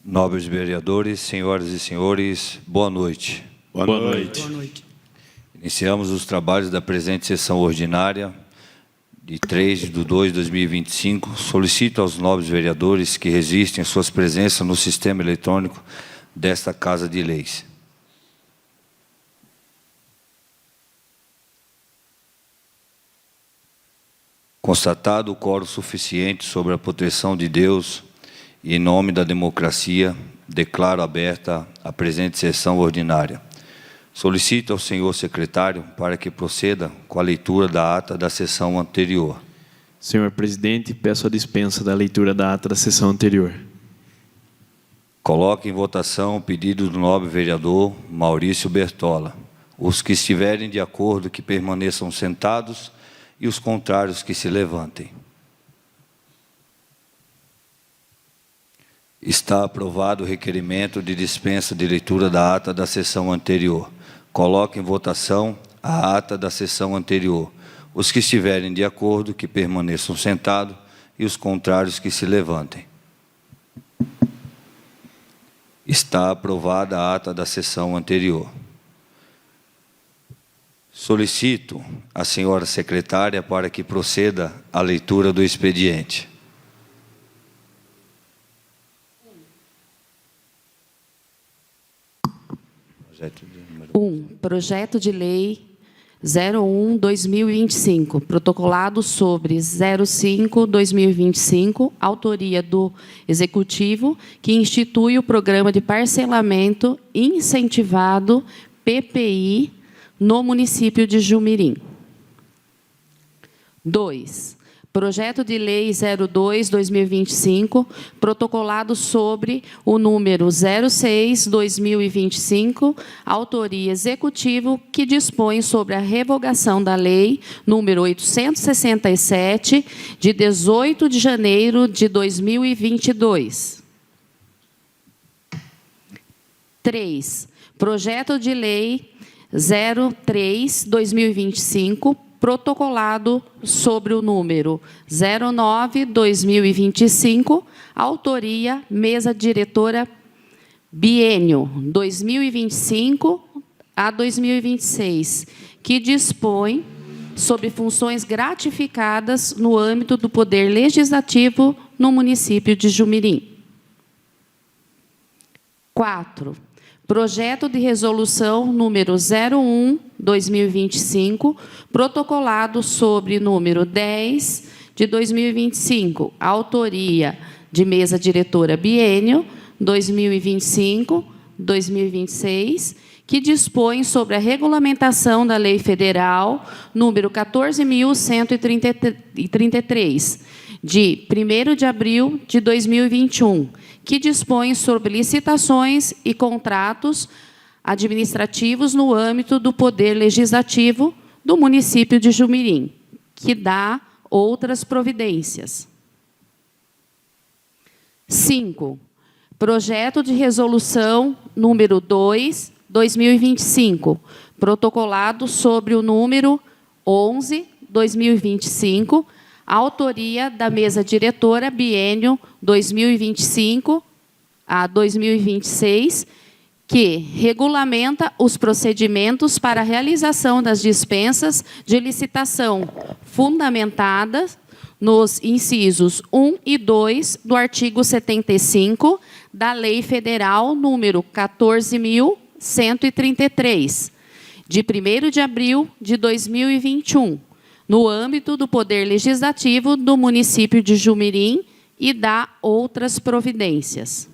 Nobres vereadores, senhoras e senhores, boa noite. Boa noite. Boa noite. Iniciamos os trabalhos da presente sessão ordinária de 3/2/2025. Solicito aos nobres vereadores que resistem suas presenças no sistema eletrônico desta Casa de Leis. Constatado o quórum suficiente sobre a proteção de Deus e em nome da democracia, declaro aberta a presente sessão ordinária. Solicito ao senhor secretário para que proceda com a leitura da ata da sessão anterior. Senhor presidente, peço a dispensa da leitura da ata da sessão anterior. Coloque em votação o pedido do nobre vereador Maurício Bertola. Os que estiverem de acordo que permaneçam sentados e os contrários que se levantem. Está aprovado o requerimento de dispensa de leitura da ata da sessão anterior. Coloque em votação a ata da sessão anterior. Os que estiverem de acordo que permaneçam sentados e os contrários que se levantem. Está aprovada a ata da sessão anterior. Solicito a senhora secretária para que proceda à leitura do expediente. Projeto de Lei 01/2025, protocolado sobre 05/2025, autoria do Executivo, que institui o Programa de Parcelamento Incentivado PPI no município de Jumirim. 2. Projeto de Lei 02/2025, protocolado sobre o número 06/2025, autoria Executivo, que dispõe sobre a revogação da Lei número 867, de 18 de janeiro de 2022. 3. Projeto de Lei 03/2025, protocolado sobre o número 09/2025, autoria Mesa Diretora Biênio 2025 a 2026, que dispõe sobre funções gratificadas no âmbito do Poder Legislativo no município de Jumirim. 4. Projeto de Resolução número 01/2025, protocolado sobre número 10 de 2025, autoria de Mesa Diretora Biênio 2025-2026, que dispõe sobre a regulamentação da Lei Federal número 14.133, de 1º de abril de 2021, que dispõe sobre licitações e contratos administrativos no âmbito do Poder Legislativo do município de Jumirim, que dá outras providências. 5. Projeto de Resolução número 2/2025, protocolado sobre o número 11/2025, autoria da Mesa Diretora Biênio 2025 a 2026, que regulamenta os procedimentos para a realização das dispensas de licitação fundamentadas nos incisos 1 e 2 do artigo 75 da Lei Federal número 14.133, de 1º de abril de 2021, no âmbito do Poder Legislativo do município de Jumirim, e dá outras providências.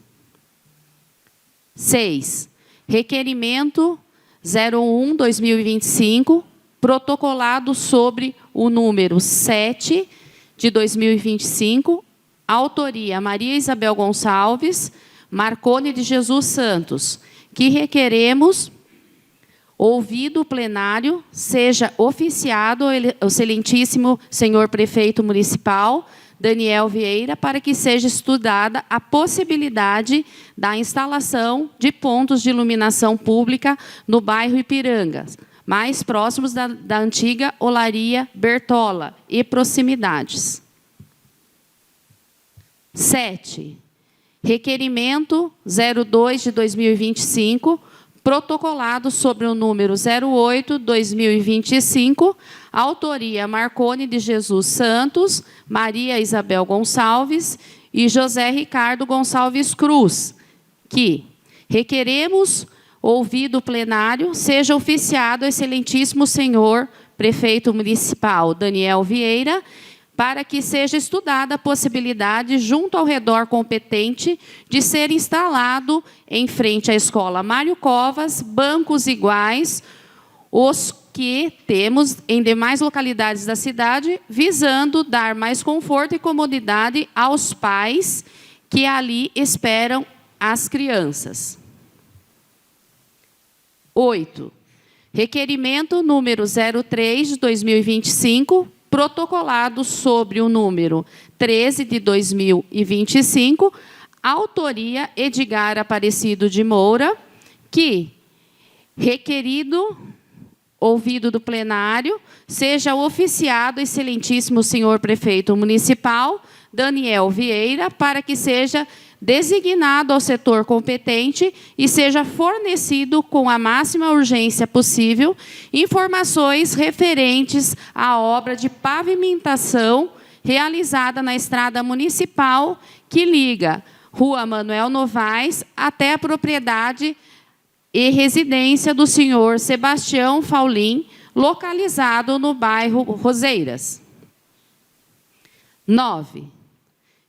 6. Requerimento 01/2025, protocolado sobre o número 7 de 2025, autoria Maria Isabel Gonçalves, Marcone de Jesus Santos, que requeremos, ouvido o plenário, seja oficiado o excelentíssimo senhor prefeito municipal, Daniel Vieira, para que seja estudada a possibilidade da instalação de pontos de iluminação pública no bairro Ipiranga, mais próximos da antiga Olaria Bertola e proximidades. 7. Requerimento 02 de 2025, protocolado sobre o número 08/2025, autoria Marcone de Jesus Santos, Maria Isabel Gonçalves e José Ricardo Gonçalves Cruz, que requeremos, ouvido o plenário, seja oficiado ao excelentíssimo senhor prefeito municipal Daniel Vieira, para que seja estudada a possibilidade, junto ao redor competente, de ser instalado em frente à escola Mário Covas, bancos iguais, os que temos em demais localidades da cidade, visando dar mais conforto e comodidade aos pais que ali esperam as crianças. 8. Requerimento número 03 de 2025, protocolado sobre o número 13 de 2025, autoria Edgar Aparecido de Moura, que, requerido, ouvido do plenário, seja oficiado excelentíssimo senhor prefeito municipal, Daniel Vieira, para que seja designado ao setor competente e seja fornecido com a máxima urgência possível informações referentes à obra de pavimentação realizada na estrada municipal que liga Rua Manuel Novaes até a propriedade e residência do senhor Sebastião Faulin, localizado no bairro Roseiras. 9.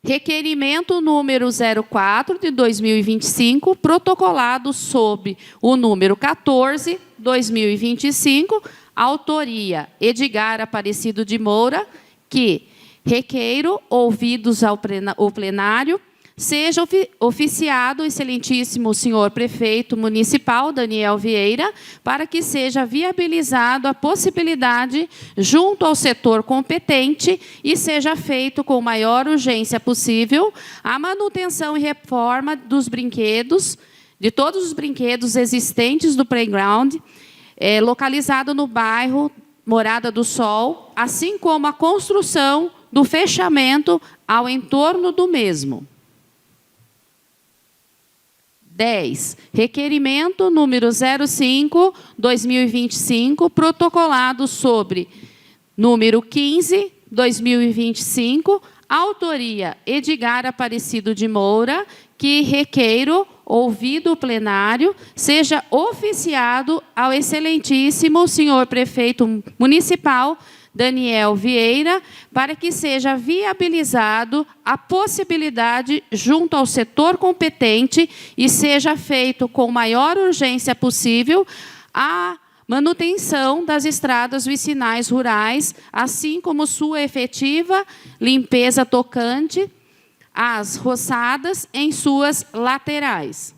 Requerimento número 04 de 2025, protocolado sob o número 14, 2025, autoria Edgar Aparecido de Moura, que requeiro, ouvidos ao plenário, seja oficiado o excelentíssimo senhor prefeito municipal, Daniel Vieira, para que seja viabilizado a possibilidade, junto ao setor competente, e seja feito com maior urgência possível, a manutenção e reforma dos brinquedos, de todos os brinquedos existentes do playground, localizado no bairro Morada do Sol, assim como a construção do fechamento ao entorno do mesmo. 10. Requerimento número 05, 2025, protocolado sobre número 15, 2025, autoria Edgar Aparecido de Moura, que requeiro, ouvido o plenário, seja oficiado ao excelentíssimo senhor prefeito municipal, Daniel Vieira, para que seja viabilizado a possibilidade, junto ao setor competente, e seja feito com maior urgência possível a manutenção das estradas vicinais rurais, assim como sua efetiva limpeza tocante às roçadas em suas laterais.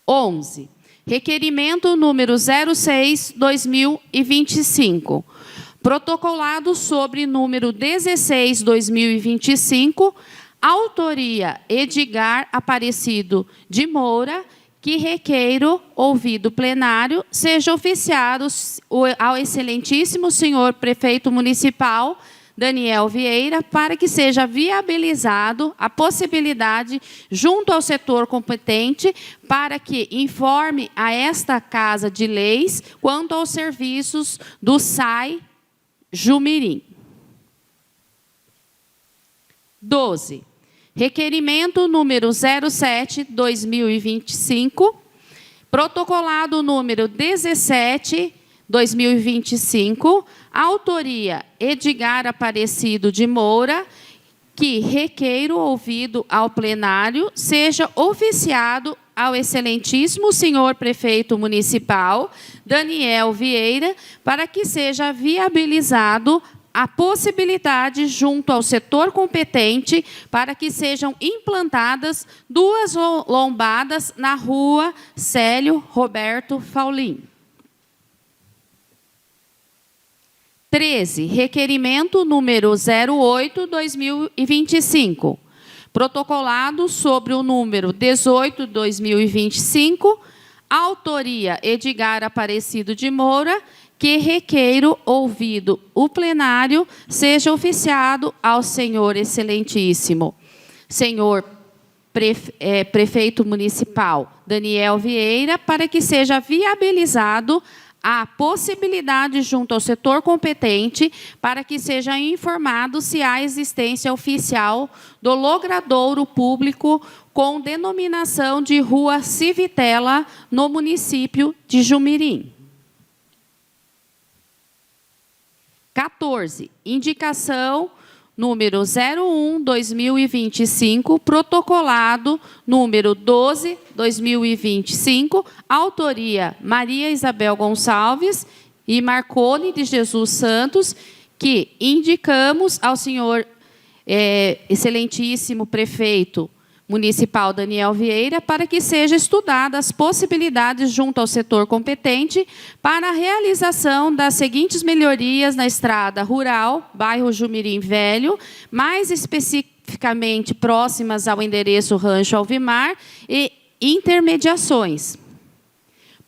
11. Requerimento número 06, 2025, protocolado sobre número 16, 2025, autoria Edgar Aparecido de Moura, que requeiro, ouvido plenário, seja oficiado ao excelentíssimo senhor prefeito municipal, Daniel Vieira, para que seja viabilizado a possibilidade, junto ao setor competente, para que informe a esta Casa de Leis quanto aos serviços do SAI Jumirim. 12. Requerimento número 07, 2025, protocolado número 17, 2025, autoria Edgar Aparecido de Moura, que requeiro, ouvido ao plenário, seja oficiado ao excelentíssimo senhor prefeito municipal, Daniel Vieira, para que seja viabilizado a possibilidade, junto ao setor competente, para que sejam implantadas 2 lombadas na rua Célio Roberto Faulin. 13. Requerimento número 08, 2025, protocolado sobre o número 18, 2025, autoria Edgar Aparecido de Moura, que requeiro, ouvido o plenário, seja oficiado ao senhor excelentíssimo senhor prefeito municipal Daniel Vieira, para que seja viabilizado a possibilidade junto ao setor competente para que seja informado se há existência oficial do logradouro público com denominação de Rua Civitella no município de Jumirim. 14. Indicação número 01/2025, protocolado número 12/2025, autoria Maria Isabel Gonçalves e Marcone de Jesus Santos, que indicamos ao senhor excelentíssimo prefeito municipal Daniel Vieira para que seja estudadas as possibilidades junto ao setor competente para a realização das seguintes melhorias na estrada rural, bairro Jumirim Velho, mais especificamente próximas ao endereço Rancho Alvimar, e intermediações.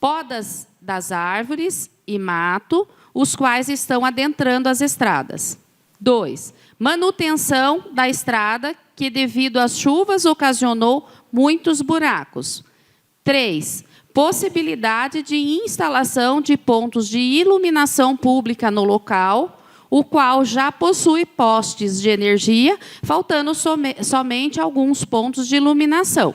Podas das árvores e mato, os quais estão adentrando as estradas. 2. Manutenção da estrada, que devido às chuvas ocasionou muitos buracos. 3. Possibilidade de instalação de pontos de iluminação pública no local, o qual já possui postes de energia, faltando somente alguns pontos de iluminação.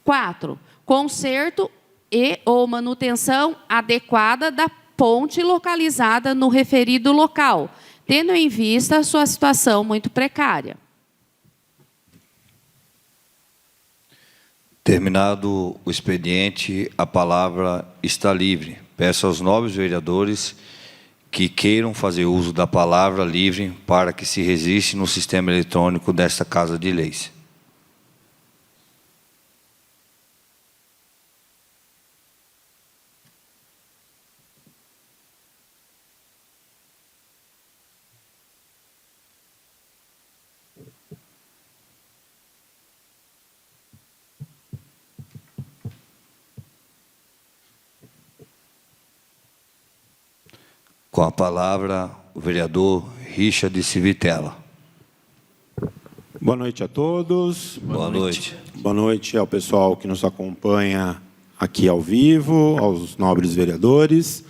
4. Conserto e ou manutenção adequada da ponte localizada no referido local, tendo em vista a sua situação muito precária. Terminado o expediente, a palavra está livre. Peço aos nobres vereadores que queiram fazer uso da palavra livre para que se registre no sistema eletrônico desta Casa de Leis. Com a palavra, o vereador Richard Civitella. Boa noite a todos. Boa noite. Boa noite ao pessoal que nos acompanha aqui ao vivo, aos nobres vereadores,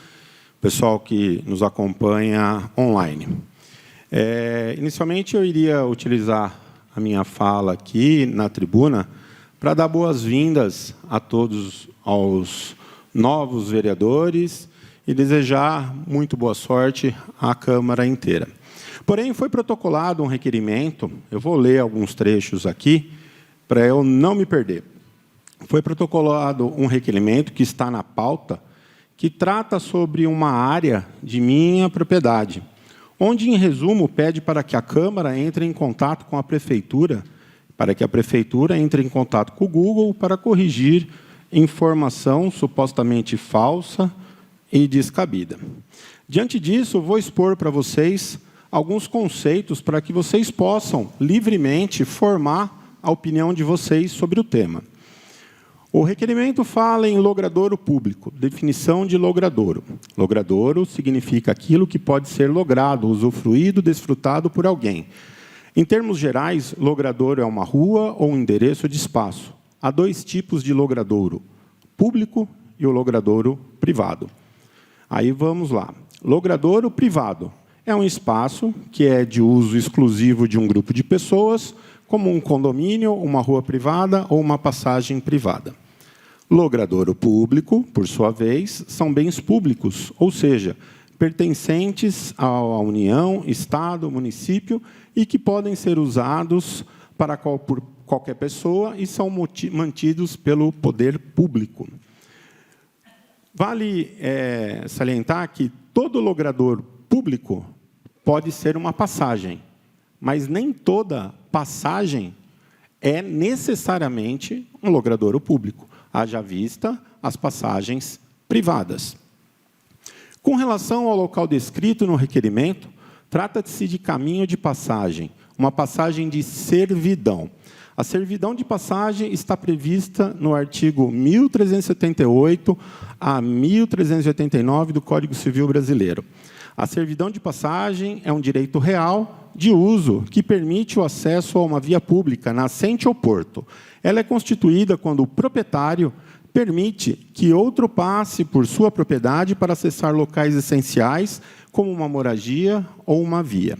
pessoal que nos acompanha online. Inicialmente, eu iria utilizar a minha fala aqui na tribuna para dar boas-vindas a todos aos novos vereadores e desejar muito boa sorte à Câmara inteira. Porém, foi protocolado um requerimento, eu vou ler alguns trechos aqui, para eu não me perder. Foi protocolado um requerimento que está na pauta, que trata sobre uma área de minha propriedade, onde, em resumo, pede para que a Câmara entre em contato com a Prefeitura, para que a Prefeitura entre em contato com o Google para corrigir informação supostamente falsa e descabida. Diante disso, vou expor para vocês alguns conceitos para que vocês possam livremente formar a opinião de vocês sobre o tema. O requerimento fala em logradouro público, definição de logradouro. Logradouro significa aquilo que pode ser logrado, usufruído, desfrutado por alguém. Em termos gerais, logradouro é uma rua ou um endereço de espaço. Há dois tipos de logradouro, público e o logradouro privado. Aí vamos lá. Logradouro privado é um espaço que é de uso exclusivo de um grupo de pessoas, como um condomínio, uma rua privada ou uma passagem privada. Logradouro público, por sua vez, são bens públicos, ou seja, pertencentes à União, Estado, município e que podem ser usados por qualquer pessoa e são mantidos pelo poder público. Vale salientar que todo logrador público pode ser uma passagem, mas nem toda passagem é necessariamente um logradouro público, haja vista as passagens privadas. Com relação ao local descrito no requerimento, trata-se de caminho de passagem, uma passagem de servidão. A servidão de passagem está prevista no artigo 1378 a 1389 do Código Civil Brasileiro. A servidão de passagem é um direito real de uso que permite o acesso a uma via pública, nascente ou porto. Ela é constituída quando o proprietário permite que outro passe por sua propriedade para acessar locais essenciais, como uma moradia ou uma via.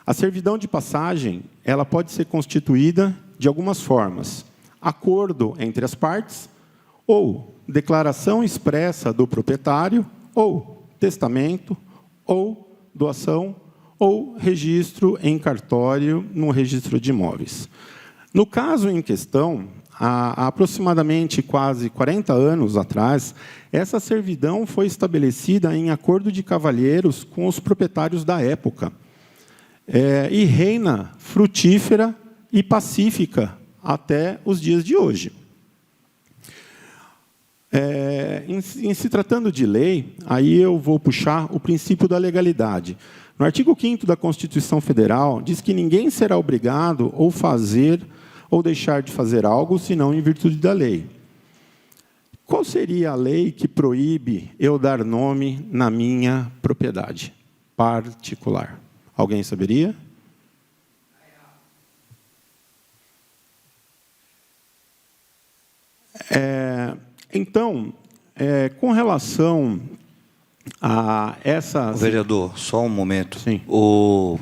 A servidão de passagem ela pode ser constituída de algumas formas: acordo entre as partes, ou declaração expressa do proprietário, ou testamento, ou doação, ou registro em cartório no registro de imóveis. No caso em questão, há aproximadamente quase 40 anos atrás, essa servidão foi estabelecida em acordo de cavalheiros com os proprietários da época, e reina frutífera e pacífica até os dias de hoje. Em se tratando de lei, aí eu vou puxar o princípio da legalidade. No artigo 5º da Constituição Federal, diz que ninguém será obrigado ou fazer ou deixar de fazer algo, senão em virtude da lei. Qual seria a lei que proíbe eu dar nome na minha propriedade particular? Alguém saberia? Então, com relação a essa... Vereador, só um momento. Sim. O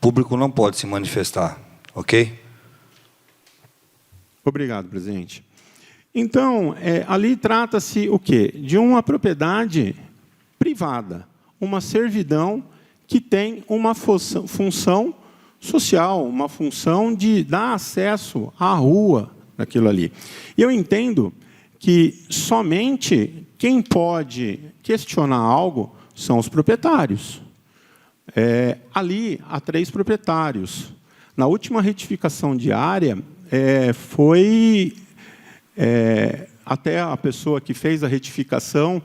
público não pode se manifestar, ok? Obrigado, presidente. Então, ali trata-se o quê? De uma propriedade privada, uma servidão que tem uma função social, uma função de dar acesso à rua, daquilo ali. E eu entendo que somente quem pode questionar algo são os proprietários. Ali há 3 proprietários. Na última retificação de área, foi até a pessoa que fez a retificação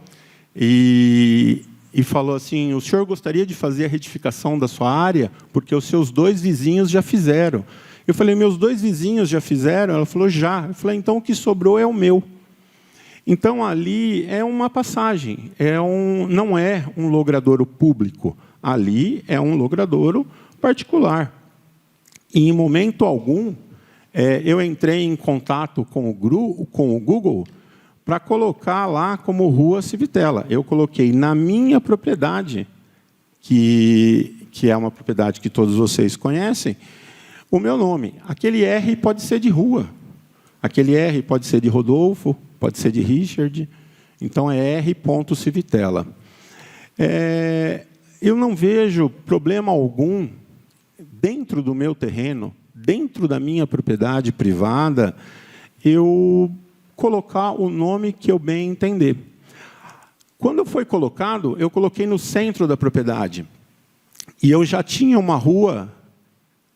e falou assim: o senhor gostaria de fazer a retificação da sua área? Porque os seus 2 vizinhos já fizeram. Eu falei: meus 2 vizinhos já fizeram? Ela falou: já. Eu falei: então o que sobrou é o meu. Então, ali é uma passagem, não é um logradouro público, ali é um logradouro particular. E, em momento algum, eu entrei em contato com o Google para colocar lá como Rua Civitella. Eu coloquei na minha propriedade, que é uma propriedade que todos vocês conhecem, o meu nome. Aquele R pode ser de rua, aquele R pode ser de Rodolfo, pode ser de Richard, então é R. Civitella. Eu não vejo problema algum dentro do meu terreno, dentro da minha propriedade privada, eu colocar o nome que eu bem entender. Quando foi colocado, eu coloquei no centro da propriedade. E eu já tinha uma rua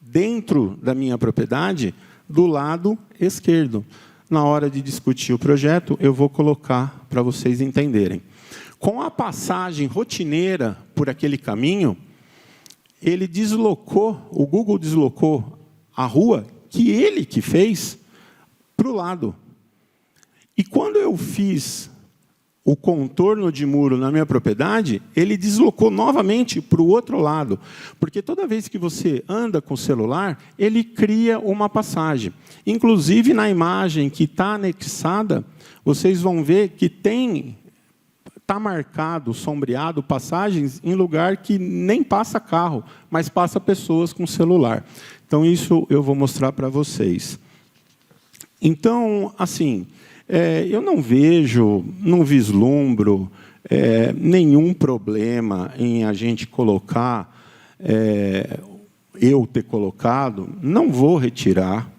dentro da minha propriedade, do lado esquerdo. Na hora de discutir o projeto, eu vou colocar para vocês entenderem. Com a passagem rotineira por aquele caminho, o Google deslocou a rua, que ele que fez, para o lado. E quando eu fiz o contorno de muro na minha propriedade, ele deslocou novamente para o outro lado. Porque toda vez que você anda com o celular, ele cria uma passagem. Inclusive, na imagem que está anexada, vocês vão ver que está marcado, sombreado, passagens em lugar que nem passa carro, mas passa pessoas com celular. Então, isso eu vou mostrar para vocês. Então, assim, eu não vislumbro nenhum problema em a gente colocar, eu ter colocado, não vou retirar.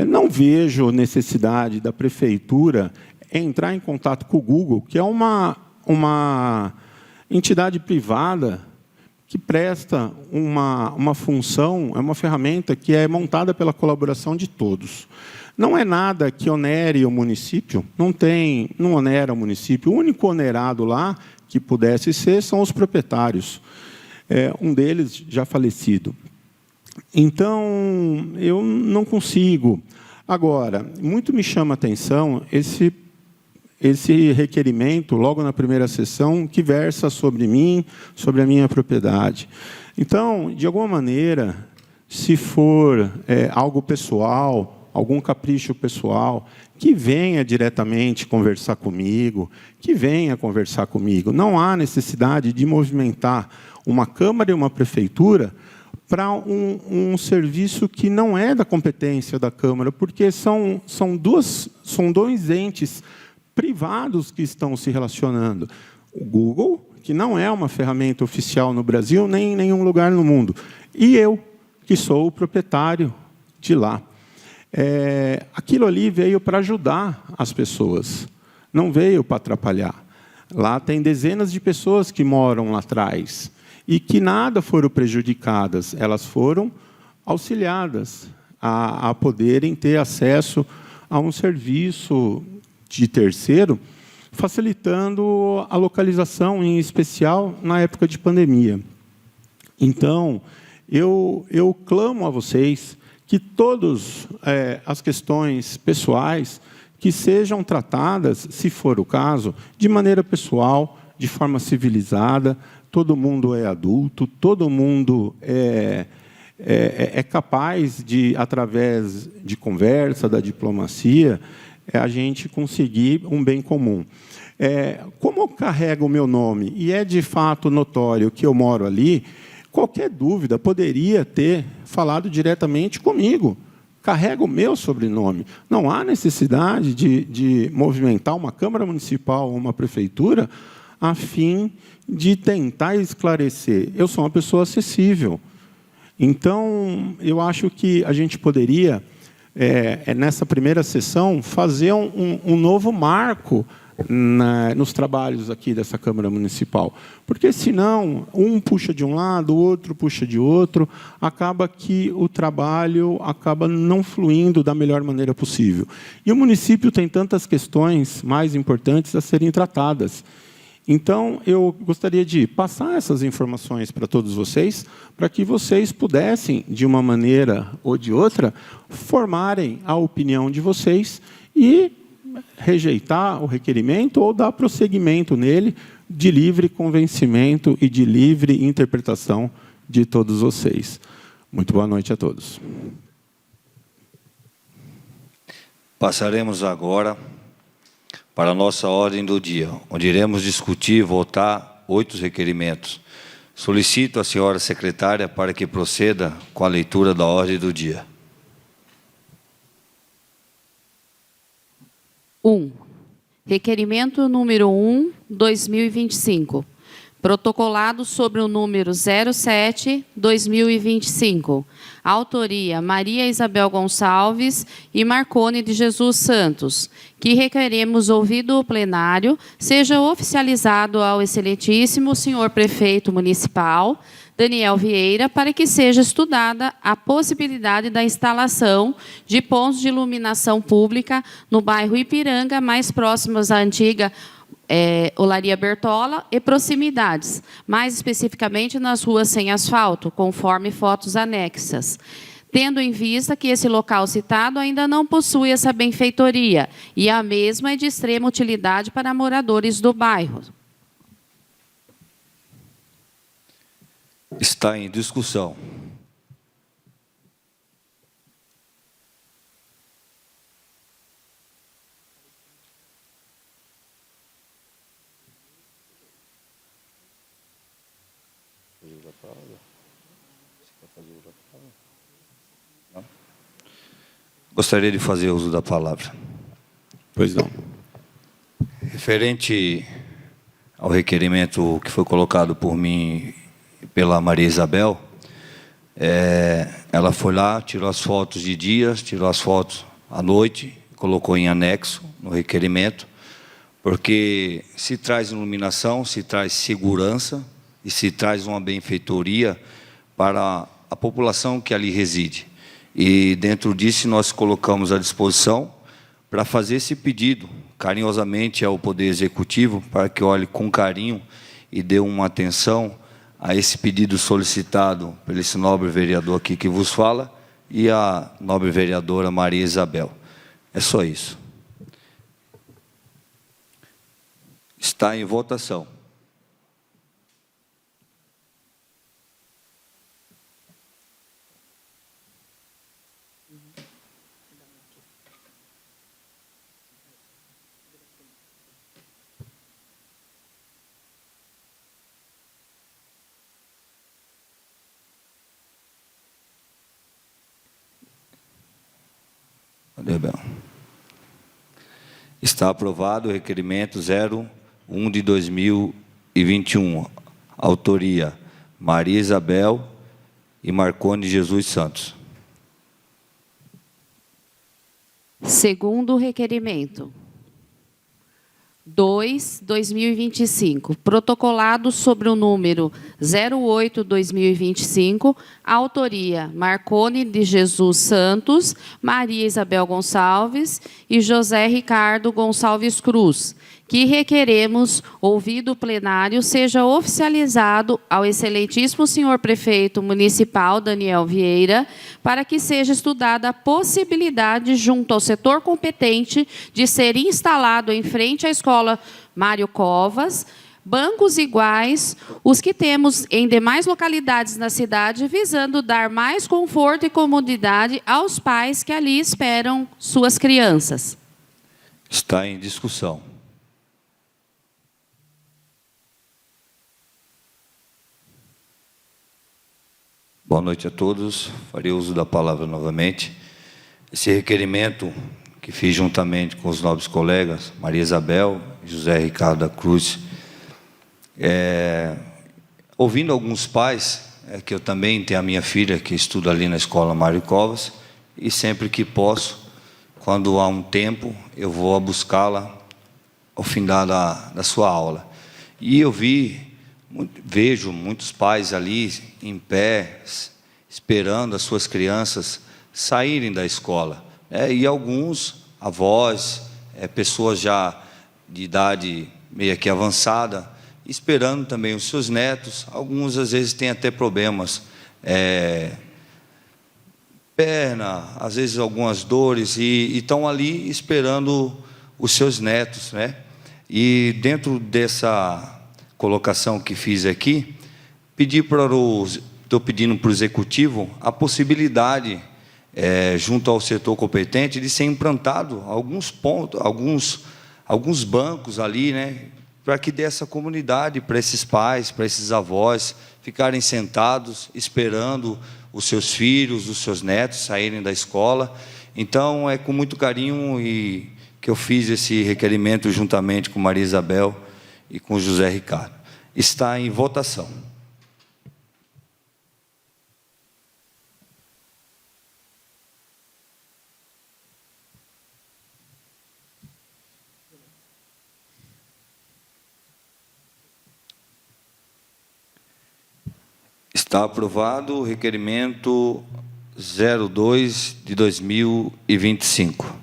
Não vejo necessidade da prefeitura entrar em contato com o Google, que é uma entidade privada que presta uma função, é uma ferramenta que é montada pela colaboração de todos. Não é nada que onere o município, não onera o município. O único onerado lá, que pudesse ser, são os proprietários. Um deles já falecido. Então, eu não consigo. Agora, muito me chama a atenção esse requerimento, logo na primeira sessão, que versa sobre mim, sobre a minha propriedade. Então, de alguma maneira, se for algo pessoal, algum capricho pessoal, que venha diretamente conversar comigo, que venha conversar comigo. Não há necessidade de movimentar uma Câmara e uma Prefeitura para um serviço que não é da competência da Câmara, porque são dois entes privados que estão se relacionando. O Google, que não é uma ferramenta oficial no Brasil, nem em nenhum lugar no mundo. E eu, que sou o proprietário de lá. Aquilo ali veio para ajudar as pessoas, não veio para atrapalhar. Lá tem dezenas de pessoas que moram lá atrás e que nada foram prejudicadas, elas foram auxiliadas a poderem ter acesso a um serviço de terceiro, facilitando a localização, em especial na época de pandemia. Então, eu clamo a vocês que todas as questões pessoais que sejam tratadas, se for o caso, de maneira pessoal, de forma civilizada. Todo mundo é adulto, todo mundo é capaz de, através de conversa, da diplomacia, a gente conseguir um bem comum. Como eu carrego o meu nome e é de fato notório que eu moro ali, qualquer dúvida poderia ter falado diretamente comigo. Carrego o meu sobrenome. Não há necessidade de movimentar uma Câmara Municipal ou uma Prefeitura a fim de tentar esclarecer. Eu sou uma pessoa acessível. Então, eu acho que a gente poderia, nessa primeira sessão, fazer um novo marco nos trabalhos aqui dessa Câmara Municipal. Porque, senão, um puxa de um lado, o outro puxa de outro, acaba que o trabalho acaba não fluindo da melhor maneira possível. E o município tem tantas questões mais importantes a serem tratadas. Então, eu gostaria de passar essas informações para todos vocês, para que vocês pudessem, de uma maneira ou de outra, formarem a opinião de vocês e rejeitar o requerimento ou dar prosseguimento nele de livre convencimento e de livre interpretação de todos vocês. Muito boa noite a todos. Passaremos agora para a nossa ordem do dia, onde iremos discutir e votar 8 requerimentos. Solicito a senhora secretária para que proceda com a leitura da ordem do dia. 1. Requerimento número 1, 2025. Protocolado sobre o número 07, 2025. Autoria Maria Isabel Gonçalves e Marcone de Jesus Santos, que requeremos, ouvido o plenário, seja oficializado ao excelentíssimo senhor prefeito municipal, Daniel Vieira, para que seja estudada a possibilidade da instalação de pontos de iluminação pública no bairro Ipiranga, mais próximos à antiga Olaria Bertola e proximidades, mais especificamente nas ruas sem asfalto, conforme fotos anexas. Tendo em vista que esse local citado ainda não possui essa benfeitoria, e a mesma é de extrema utilidade para moradores do bairro. Está em discussão. Gostaria de fazer uso da palavra. Pois não. Referente ao requerimento que foi colocado por mim e pela Maria Isabel, ela foi lá, tirou as fotos de dia, tirou as fotos à noite, colocou em anexo no requerimento, porque se traz iluminação, se traz segurança e se traz uma benfeitoria para a população que ali reside. E dentro disso nós colocamos à disposição para fazer esse pedido carinhosamente ao Poder Executivo, para que olhe com carinho e dê uma atenção a esse pedido solicitado por esse nobre vereador aqui que vos fala e a nobre vereadora Maria Isabel. É só isso. Está em votação. Está aprovado o requerimento 01 de 2021. Autoria: Maria Isabel e Marcone Jesus Santos. Segundo requerimento. 2/2025, protocolado sobre o número 08/2025, autoria Marcone de Jesus Santos, Maria Isabel Gonçalves e José Ricardo Gonçalves Cruz, que requeremos, ouvido o plenário, seja oficializado ao excelentíssimo senhor prefeito municipal, Daniel Vieira, para que seja estudada a possibilidade, junto ao setor competente, de ser instalado em frente à escola Mário Covas, bancos iguais os que temos em demais localidades na cidade, visando dar mais conforto e comodidade aos pais que ali esperam suas crianças. Está em discussão. Boa noite a todos. Farei uso da palavra novamente. Esse requerimento que fiz juntamente com os nobres colegas, Maria Isabel e José Ricardo da Cruz, ouvindo alguns pais, que eu também tenho a minha filha que estuda ali na escola Mário Covas, e sempre que posso, quando há um tempo, eu vou buscá-la ao fim da sua aula. E eu vejo muitos pais ali em pé, esperando as suas crianças saírem da escola. E alguns avós, pessoas já de idade meio que avançada, esperando também os seus netos. Alguns, às vezes, têm até problemas, perna, às vezes algumas dores, e estão ali esperando os seus netos, né? E dentro dessa colocação que fiz aqui, estou pedindo para o Executivo a possibilidade, junto ao setor competente, de ser implantado alguns pontos, alguns bancos ali, né, para que dê essa comunidade, para esses pais, para esses avós, ficarem sentados, esperando os seus filhos, os seus netos saírem da escola. Então, é com muito carinho que eu fiz esse requerimento juntamente com Maria Isabel e com José Ricardo. Está em votação. Está aprovado o requerimento 02 de 2025.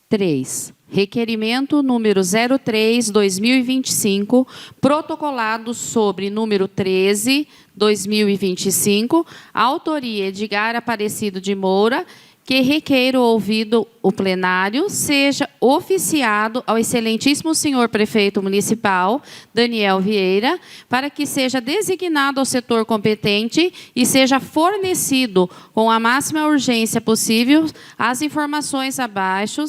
3. Requerimento número 03/2025, protocolado sobre número 13/2025, autoria Edgar Aparecido de Moura, que requeiro, ouvido o plenário, seja oficiado ao excelentíssimo senhor prefeito municipal, Daniel Vieira, para que seja designado ao setor competente e seja fornecido com a máxima urgência possível as informações abaixo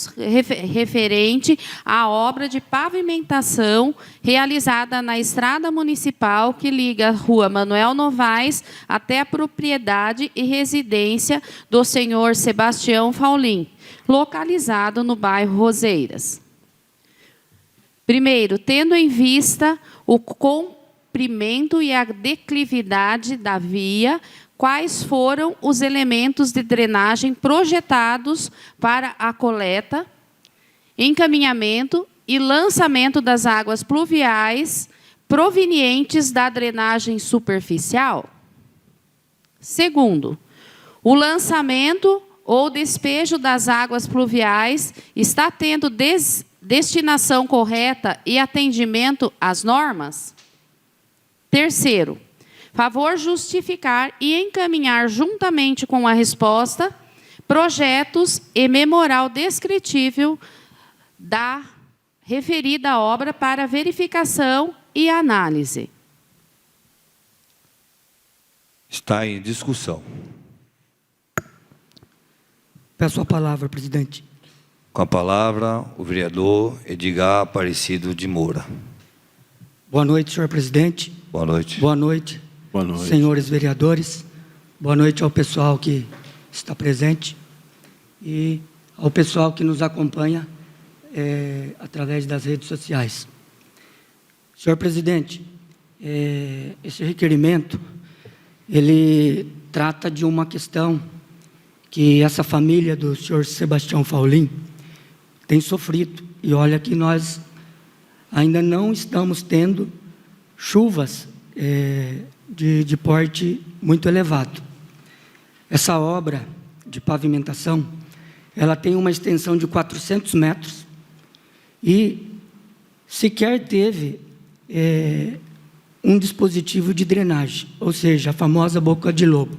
referente à obra de pavimentação realizada na estrada municipal que liga a rua Manuel Novaes até a propriedade e residência do senhor Sebastião Faulim, localizado no bairro Roseiras. Primeiro, tendo em vista o comprimento e a declividade da via, quais foram os elementos de drenagem projetados para a coleta, encaminhamento e lançamento das águas pluviais provenientes da drenagem superficial? Segundo, o lançamento ou despejo das águas pluviais está tendo destinação correta e atendimento às normas? Terceiro, favor justificar e encaminhar juntamente com a resposta projetos e memorial descritível da referida obra para verificação e análise. Está em discussão. Peço a palavra, presidente. Com a palavra, o vereador Edgar Aparecido de Moura. Boa noite, senhor presidente. Boa noite. Boa noite, senhores vereadores. Boa noite ao pessoal que está presente e ao pessoal que nos acompanha através das redes sociais. Senhor presidente, esse requerimento, ele trata de uma questão que essa família do senhor Sebastião Faulim tem sofrido. E olha que nós ainda não estamos tendo chuvas de porte muito elevado. Essa obra de pavimentação, ela tem uma extensão de 400 metros e sequer teve um dispositivo de drenagem, ou seja, a famosa boca de lobo.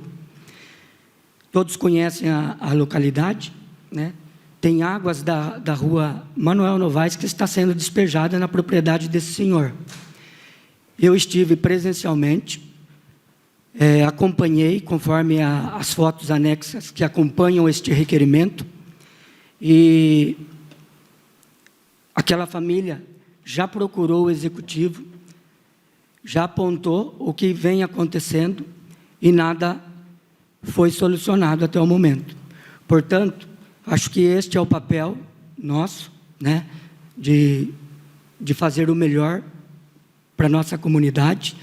Todos conhecem a localidade, né? Tem águas da rua Manuel Novaes que está sendo despejada na propriedade desse senhor. Eu estive presencialmente, acompanhei, conforme as fotos anexas que acompanham este requerimento, e aquela família já procurou o executivo, já apontou o que vem acontecendo e nada foi solucionado até o momento. Portanto, acho que este é o papel nosso, né, de fazer o melhor para a nossa comunidade.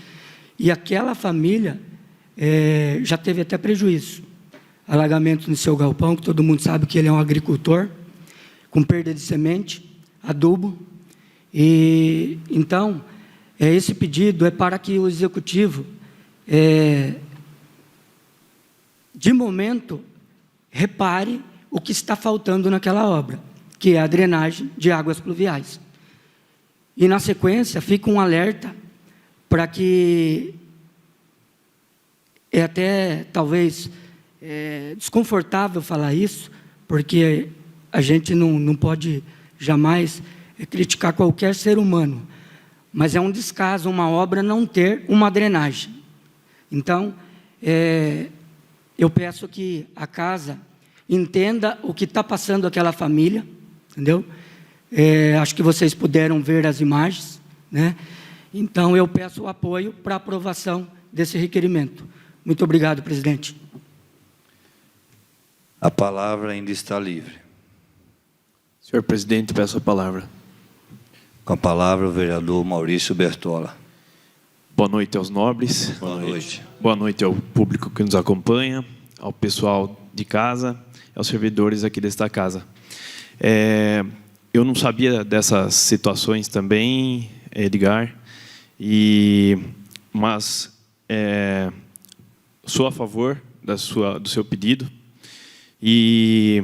E aquela família já teve até prejuízo. Alagamento no seu galpão, que todo mundo sabe que ele é um agricultor, com perda de semente, adubo. E então, esse pedido é para que o executivo, de momento, repare o que está faltando naquela obra, que é a drenagem de águas pluviais. E, na sequência, fica um alerta para que, até talvez desconfortável falar isso, porque a gente não pode jamais criticar qualquer ser humano, mas é um descaso uma obra não ter uma drenagem. Então, eu peço que a casa entenda o que está passando aquela família, entendeu? Acho que vocês puderam ver as imagens, né? Então, eu peço o apoio para a aprovação desse requerimento. Muito obrigado, presidente. A palavra ainda está livre. Senhor presidente, peço a palavra. Com a palavra, o vereador Maurício Bertola. Boa noite aos nobres. Boa noite. Boa noite ao público que nos acompanha, ao pessoal de casa, aos servidores aqui desta casa. Eu não sabia dessas situações também, Edgar, mas sou a favor do seu pedido e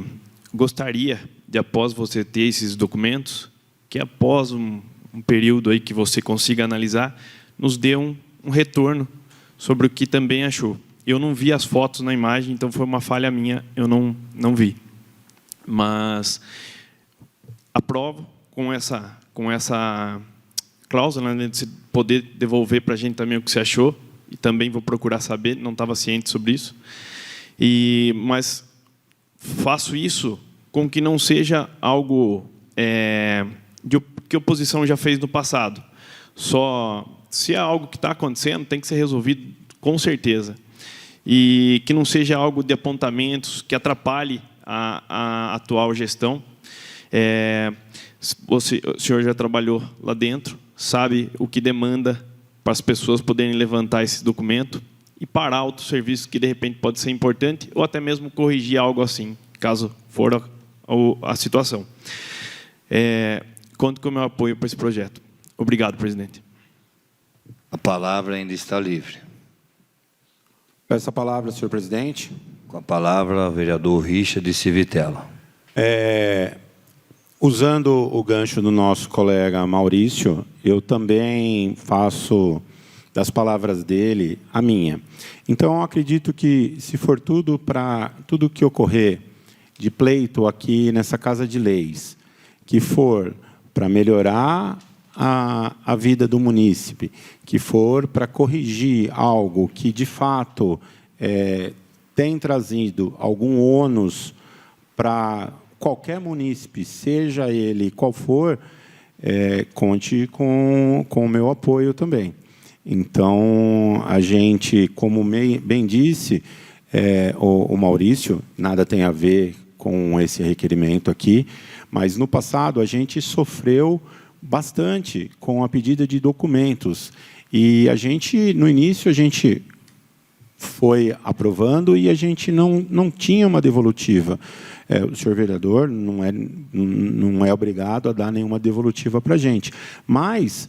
gostaria de, após você ter esses documentos, que após um período aí que você consiga analisar, nos dê um retorno sobre o que também achou. Eu não vi as fotos na imagem, então foi uma falha minha, eu não vi. Mas aprovo com essa cláusula, né, de poder devolver para a gente também o que você achou, e também vou procurar saber, não estava ciente sobre isso. Mas faço isso com que não seja algo que a oposição já fez no passado. Só se é algo que está acontecendo, tem que ser resolvido com certeza. E que não seja algo de apontamentos que atrapalhe a atual gestão. O senhor já trabalhou lá dentro, sabe o que demanda para as pessoas poderem levantar esse documento e parar outro serviço que, de repente, pode ser importante, ou até mesmo corrigir algo assim, caso for a situação. Conto com o meu apoio para esse projeto. Obrigado, presidente. A palavra ainda está livre. Peço a palavra, senhor presidente. Com a palavra, o vereador Richard Civitella. Usando o gancho do nosso colega Maurício, eu também faço das palavras dele a minha. Então, eu acredito que, se for tudo que ocorrer de pleito aqui nessa Casa de Leis, que for para melhorar a vida do munícipe, que for para corrigir algo que, de fato, tem trazido algum ônus para qualquer munícipe, seja ele qual for, conte com o meu apoio também. Então, a gente, como bem disse o Maurício, nada tem a ver com esse requerimento aqui, mas, no passado, a gente sofreu bastante com a pedida de documentos. E a gente, no início, a gente foi aprovando e a gente não tinha uma devolutiva. O senhor vereador não é obrigado a dar nenhuma devolutiva para a gente. Mas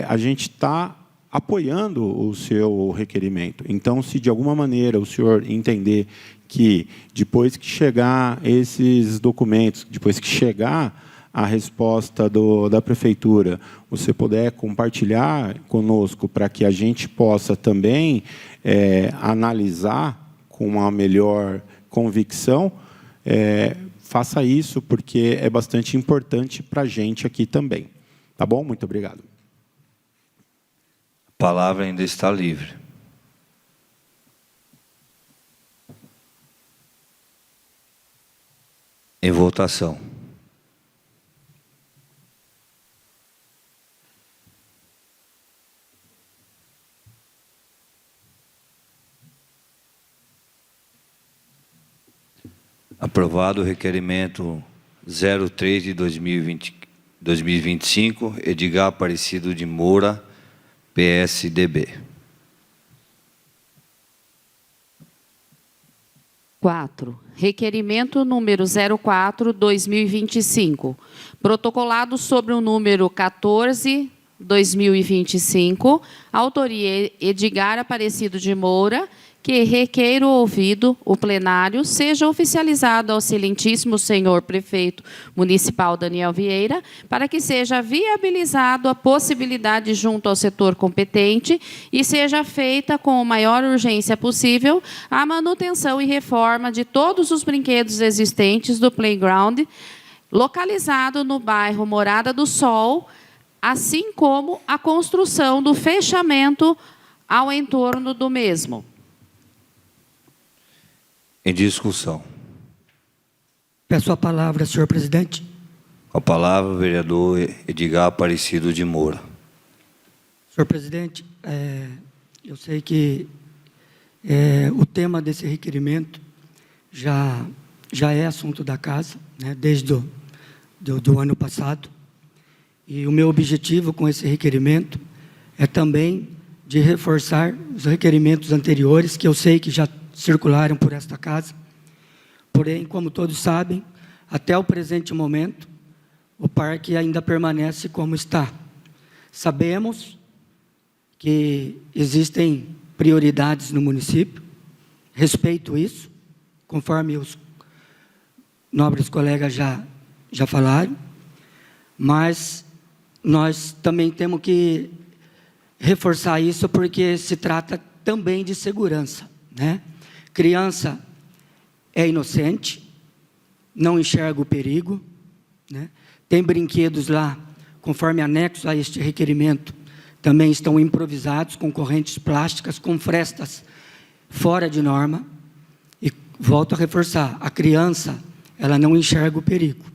a gente está apoiando o seu requerimento. Então, se de alguma maneira o senhor entender que, depois que chegar esses documentos, depois que chegar a resposta da prefeitura, você puder compartilhar conosco para que a gente possa também analisar com uma melhor convicção, faça isso, porque é bastante importante para a gente aqui também. Tá bom? Muito obrigado. A palavra ainda está livre. Em votação. Aprovado o requerimento 03 de 2025, Edgar Aparecido de Moura, PSDB. 4. Requerimento número 04/2025, protocolado sobre o número 14/2025, autoria Edgar Aparecido de Moura, que requer o ouvido, o plenário, seja oficializado ao excelentíssimo senhor prefeito municipal Daniel Vieira, para que seja viabilizado a possibilidade junto ao setor competente e seja feita com a maior urgência possível a manutenção e reforma de todos os brinquedos existentes do playground, localizado no bairro Morada do Sol, assim como a construção do fechamento ao entorno do mesmo. Em discussão. Peço a palavra, senhor presidente. Com a palavra, o vereador Edgar Aparecido de Moura. Senhor presidente, eu sei que o tema desse requerimento já é assunto da casa, né, desde do ano passado. E o meu objetivo com esse requerimento é também de reforçar os requerimentos anteriores, que eu sei que já circularam por esta casa. Porém, como todos sabem, até o presente momento, o parque ainda permanece como está. Sabemos que existem prioridades no município, respeito isso, conforme os nobres colegas já falaram, mas nós também temos que reforçar isso, porque se trata também de segurança, né? Criança é inocente, não enxerga o perigo, né? Tem brinquedos lá, conforme anexo a este requerimento, também estão improvisados, com correntes plásticas, com frestas fora de norma. E volto a reforçar, a criança, ela não enxerga o perigo.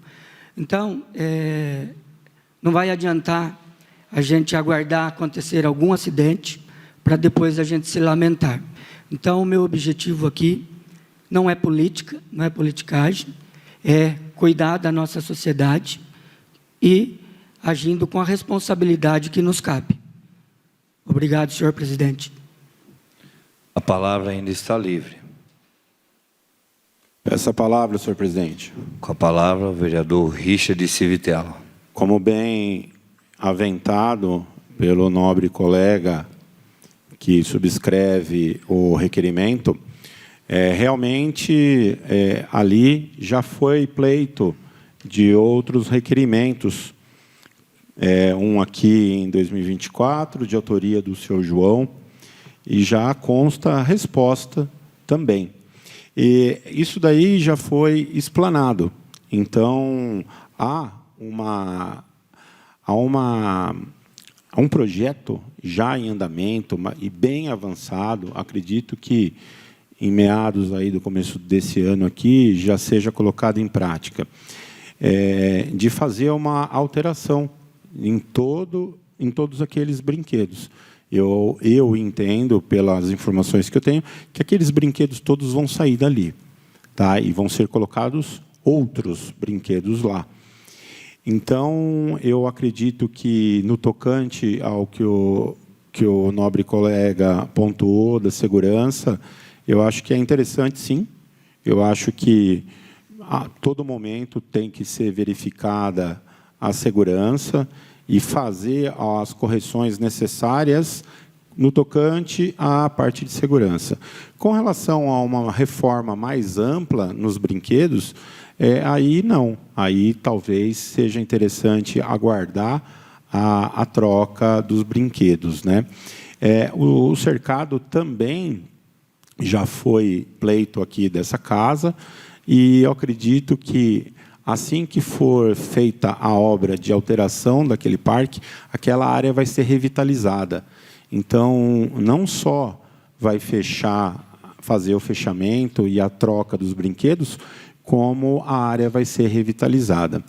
Então, não vai adiantar a gente aguardar acontecer algum acidente para depois a gente se lamentar. Então, o meu objetivo aqui não é política, não é politicagem, é cuidar da nossa sociedade e agindo com a responsabilidade que nos cabe. Obrigado, senhor presidente. A palavra ainda está livre. Peço a palavra, senhor presidente. Com a palavra, o vereador Richard Civitella. Como bem aventado pelo nobre colega que subscreve o requerimento, realmente ali já foi pleito de outros requerimentos, um aqui em 2024, de autoria do senhor João, e já consta a resposta também. E isso daí já foi explanado. Então, há há um projeto já em andamento e bem avançado, acredito que em meados aí do começo desse ano aqui já seja colocado em prática, de fazer uma alteração em todos aqueles brinquedos. Eu entendo, pelas informações que eu tenho, que aqueles brinquedos todos vão sair dali, tá? E vão ser colocados outros brinquedos lá. Então, eu acredito que, no tocante ao que o nobre colega pontuou da segurança, eu acho que é interessante, sim. Eu acho que, a todo momento, tem que ser verificada a segurança e fazer as correções necessárias no tocante à parte de segurança. Com relação a uma reforma mais ampla nos brinquedos, aí não. Aí talvez seja interessante aguardar a troca dos brinquedos, né? O cercado também já foi pleito aqui dessa casa, e eu acredito que, assim que for feita a obra de alteração daquele parque, aquela área vai ser revitalizada. Então, não só vai fazer o fechamento e a troca dos brinquedos, como a área vai ser revitalizada.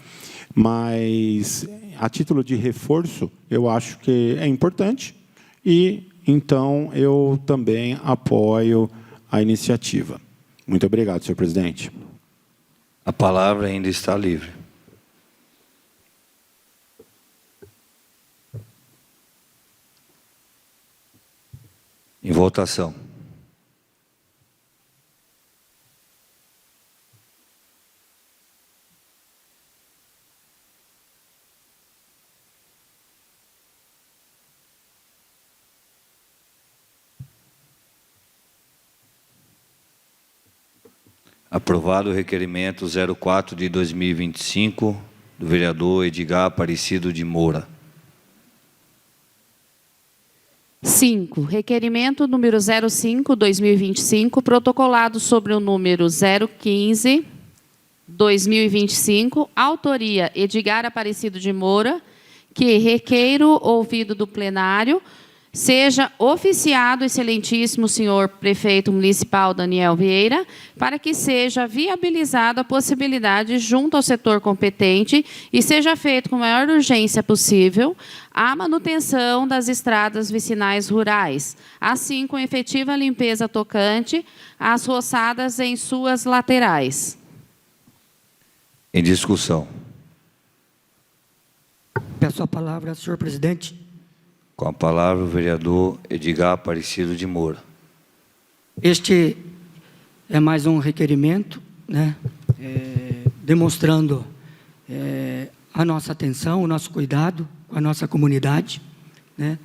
Mas, a título de reforço, eu acho que é importante, e, então, eu também apoio a iniciativa. Muito obrigado, senhor presidente. A palavra ainda está livre. Em votação. Aprovado o requerimento 04 de 2025, do vereador Edgar Aparecido de Moura. 5. Requerimento número 05/2025, protocolado sobre o número 015/2025, autoria Edgar Aparecido de Moura, que requeiro ouvido do plenário, seja oficiado, excelentíssimo senhor prefeito municipal Daniel Vieira, para que seja viabilizada a possibilidade, junto ao setor competente, e seja feito com a maior urgência possível, a manutenção das estradas vicinais rurais, assim com efetiva limpeza tocante às roçadas em suas laterais. Em discussão. Peço a palavra, senhor presidente. Com a palavra, o vereador Edgar Aparecido de Moura. Este é mais um requerimento, né, demonstrando a nossa atenção, o nosso cuidado com a nossa comunidade, né.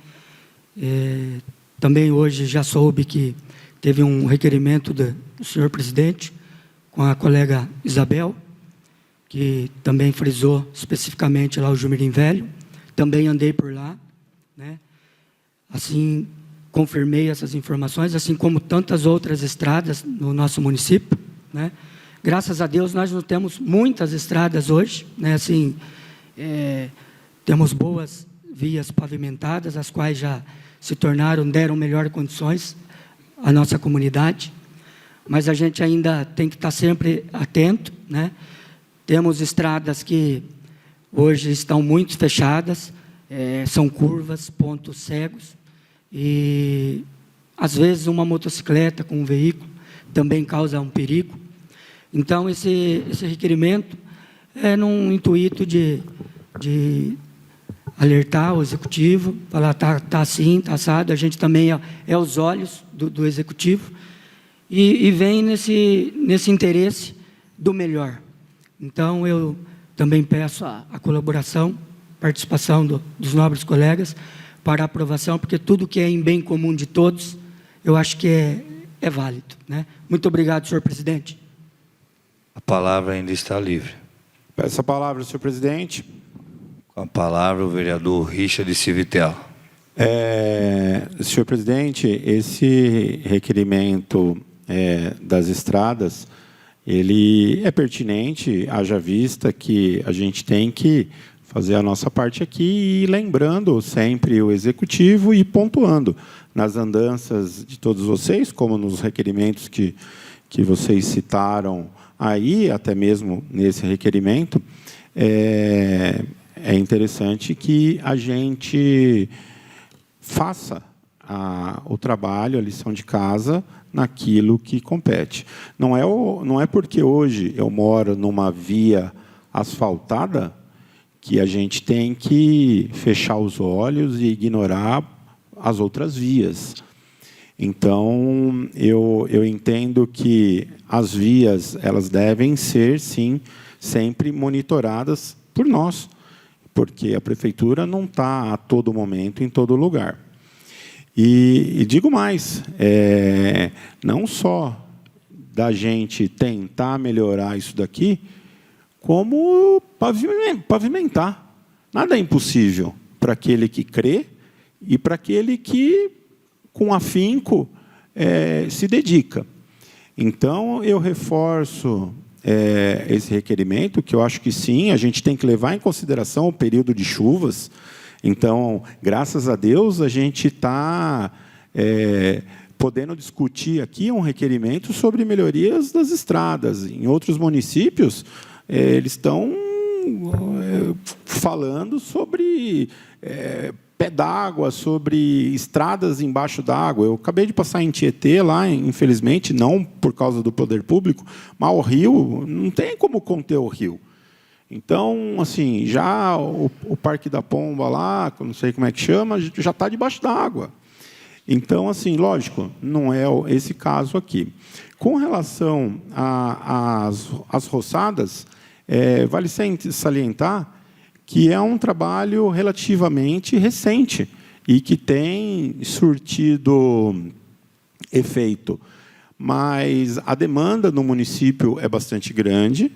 Também hoje já soube que teve um requerimento do senhor presidente com a colega Isabel, que também frisou especificamente lá o Jumirim Velho. Também andei por lá, né? Assim, confirmei essas informações, assim como tantas outras estradas no nosso município, né? Graças a Deus, nós não temos muitas estradas hoje, né? Assim, temos boas vias pavimentadas, as quais já se deram melhores condições à nossa comunidade, mas a gente ainda tem que estar sempre atento, né? Temos estradas que hoje estão muito fechadas, são curvas, pontos cegos, e às vezes uma motocicleta com um veículo também causa um perigo. Então, esse requerimento é num intuito de alertar o executivo, falar, tá assim, está assado. A gente também é os olhos do executivo, e vem nesse interesse do melhor. Então, eu também peço a colaboração, participação dos nobres colegas para a aprovação, porque tudo que é em bem comum de todos, eu acho que é válido, né? Muito obrigado, senhor presidente. A palavra ainda está livre. Peço a palavra, senhor presidente. Com a palavra, o vereador Richard Civitel. Senhor presidente, esse requerimento das estradas, ele é pertinente, haja vista que a gente tem que fazer a nossa parte aqui e lembrando sempre o Executivo e pontuando nas andanças de todos vocês, como nos requerimentos que vocês citaram aí, até mesmo nesse requerimento, é interessante que a gente faça o trabalho, a lição de casa, naquilo que compete. Não é porque hoje eu moro numa via asfaltada que a gente tem que fechar os olhos e ignorar as outras vias. Então, eu entendo que as vias elas devem ser, sim, sempre monitoradas por nós, porque a prefeitura não está a todo momento, em todo lugar. E digo mais, não só da gente tentar melhorar isso daqui, como pavimentar. Nada é impossível para aquele que crê e para aquele que, com afinco, se dedica. Então, eu reforço esse requerimento, que eu acho que sim, a gente tem que levar em consideração o período de chuvas. Então, graças a Deus, a gente está podendo discutir aqui um requerimento sobre melhorias das estradas. Em outros municípios, eles estão falando sobre pé d'água, sobre estradas embaixo d'água. Eu acabei de passar em Tietê, lá, infelizmente, não por causa do poder público, mas o rio, não tem como conter o rio. Então, assim, já o Parque da Pomba lá, que eu não sei como é que chama, já está debaixo d'água. Então, assim, lógico, não é esse caso aqui. Com relação às roçadas, vale salientar que é um trabalho relativamente recente e que tem surtido efeito. Mas a demanda no município é bastante grande,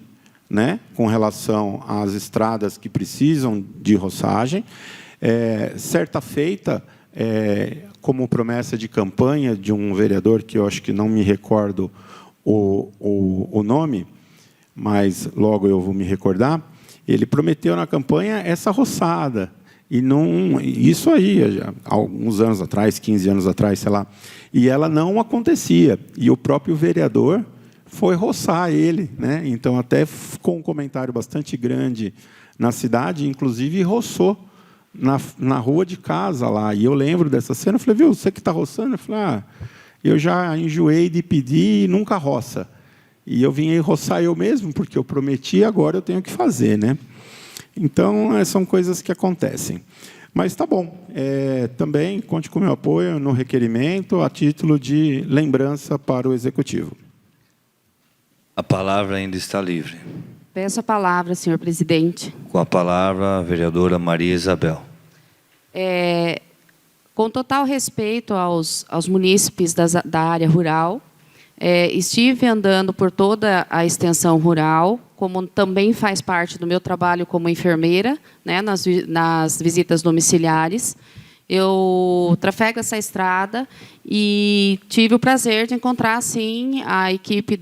né, com relação às estradas que precisam de roçagem. Certa feita, como promessa de campanha de um vereador, que eu acho que não me recordo o nome, mas logo eu vou me recordar, ele prometeu na campanha essa roçada. E não, isso aí, há alguns anos atrás, 15 anos atrás, sei lá, e ela não acontecia. E o próprio vereador foi roçar ele, né? Então, até ficou um comentário bastante grande na cidade, inclusive roçou na rua de casa lá. E eu lembro dessa cena, eu falei, viu, você que está roçando? Eu falei, eu já enjoei de pedir e nunca roça. E eu vim aí roçar eu mesmo, porque eu prometi, agora eu tenho que fazer, né? Então, são coisas que acontecem. Mas tá bom. Também conte com o meu apoio no requerimento, a título de lembrança para o Executivo. A palavra ainda está livre. Peço a palavra, senhor presidente. Com a palavra, a vereadora Maria Isabel. Com total respeito aos munícipes da área rural, estive andando por toda a extensão rural, como também faz parte do meu trabalho como enfermeira, né, nas visitas domiciliares. Eu trafego essa estrada e tive o prazer de encontrar, sim, a equipe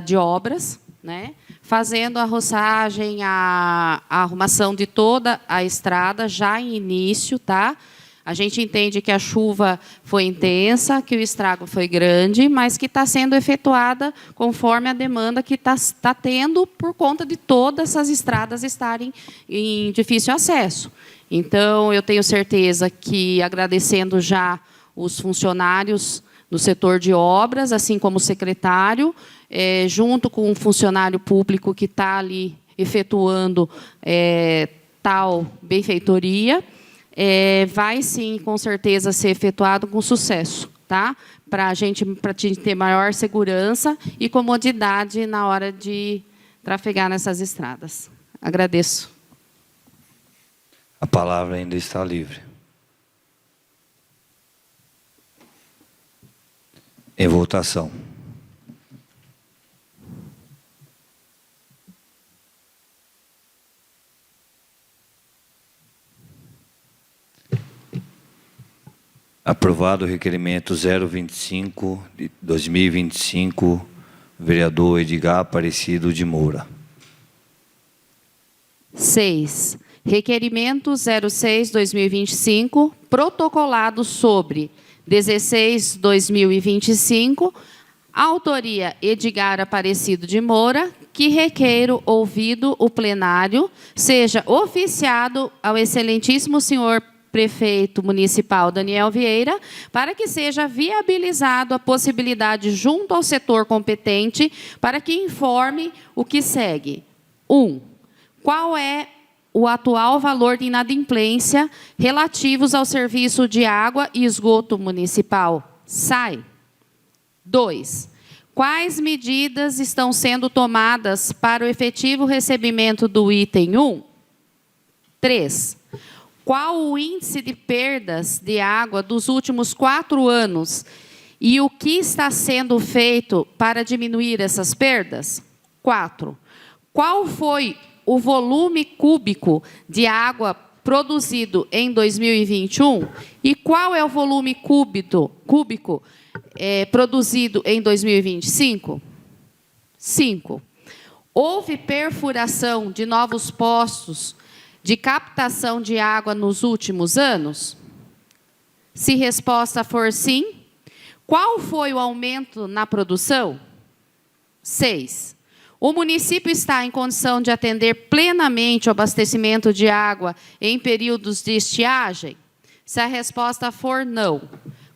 de obras, né, fazendo a roçagem, a arrumação de toda a estrada já em início, tá? A gente entende que a chuva foi intensa, que o estrago foi grande, mas que está sendo efetuada conforme a demanda que está tendo por conta de todas essas estradas estarem em difícil acesso. Então, eu tenho certeza que, agradecendo já os funcionários do setor de obras, assim como o secretário, junto com um funcionário público que está ali efetuando tal benfeitoria, vai sim, com certeza, ser efetuado com sucesso, tá? Para a gente ter maior segurança e comodidade na hora de trafegar nessas estradas. Agradeço. A palavra ainda está livre. Em votação. Aprovado o requerimento 025 de 2025, vereador Edgar Aparecido de Moura. 6. Requerimento 06/2025, protocolado sobre 16/2025, autoria Edgar Aparecido de Moura, que requeiro, ouvido o plenário, seja oficiado ao excelentíssimo senhor prefeito municipal Daniel Vieira, para que seja viabilizado a possibilidade junto ao setor competente para que informe o que segue. 1. Qual é o atual valor de inadimplência relativos ao serviço de água e esgoto municipal, SAI? 2. Quais medidas estão sendo tomadas para o efetivo recebimento do item 1? 3. Qual o índice de perdas de água dos últimos 4 anos e o que está sendo feito para diminuir essas perdas? 4. Qual foi o volume cúbico de água produzido em 2021 e qual é o volume cúbico produzido em 2025? 5. Houve perfuração de novos postos de captação de água nos últimos anos? Se resposta for sim, qual foi o aumento na produção? 6. O município está em condição de atender plenamente o abastecimento de água em períodos de estiagem? Se a resposta for não,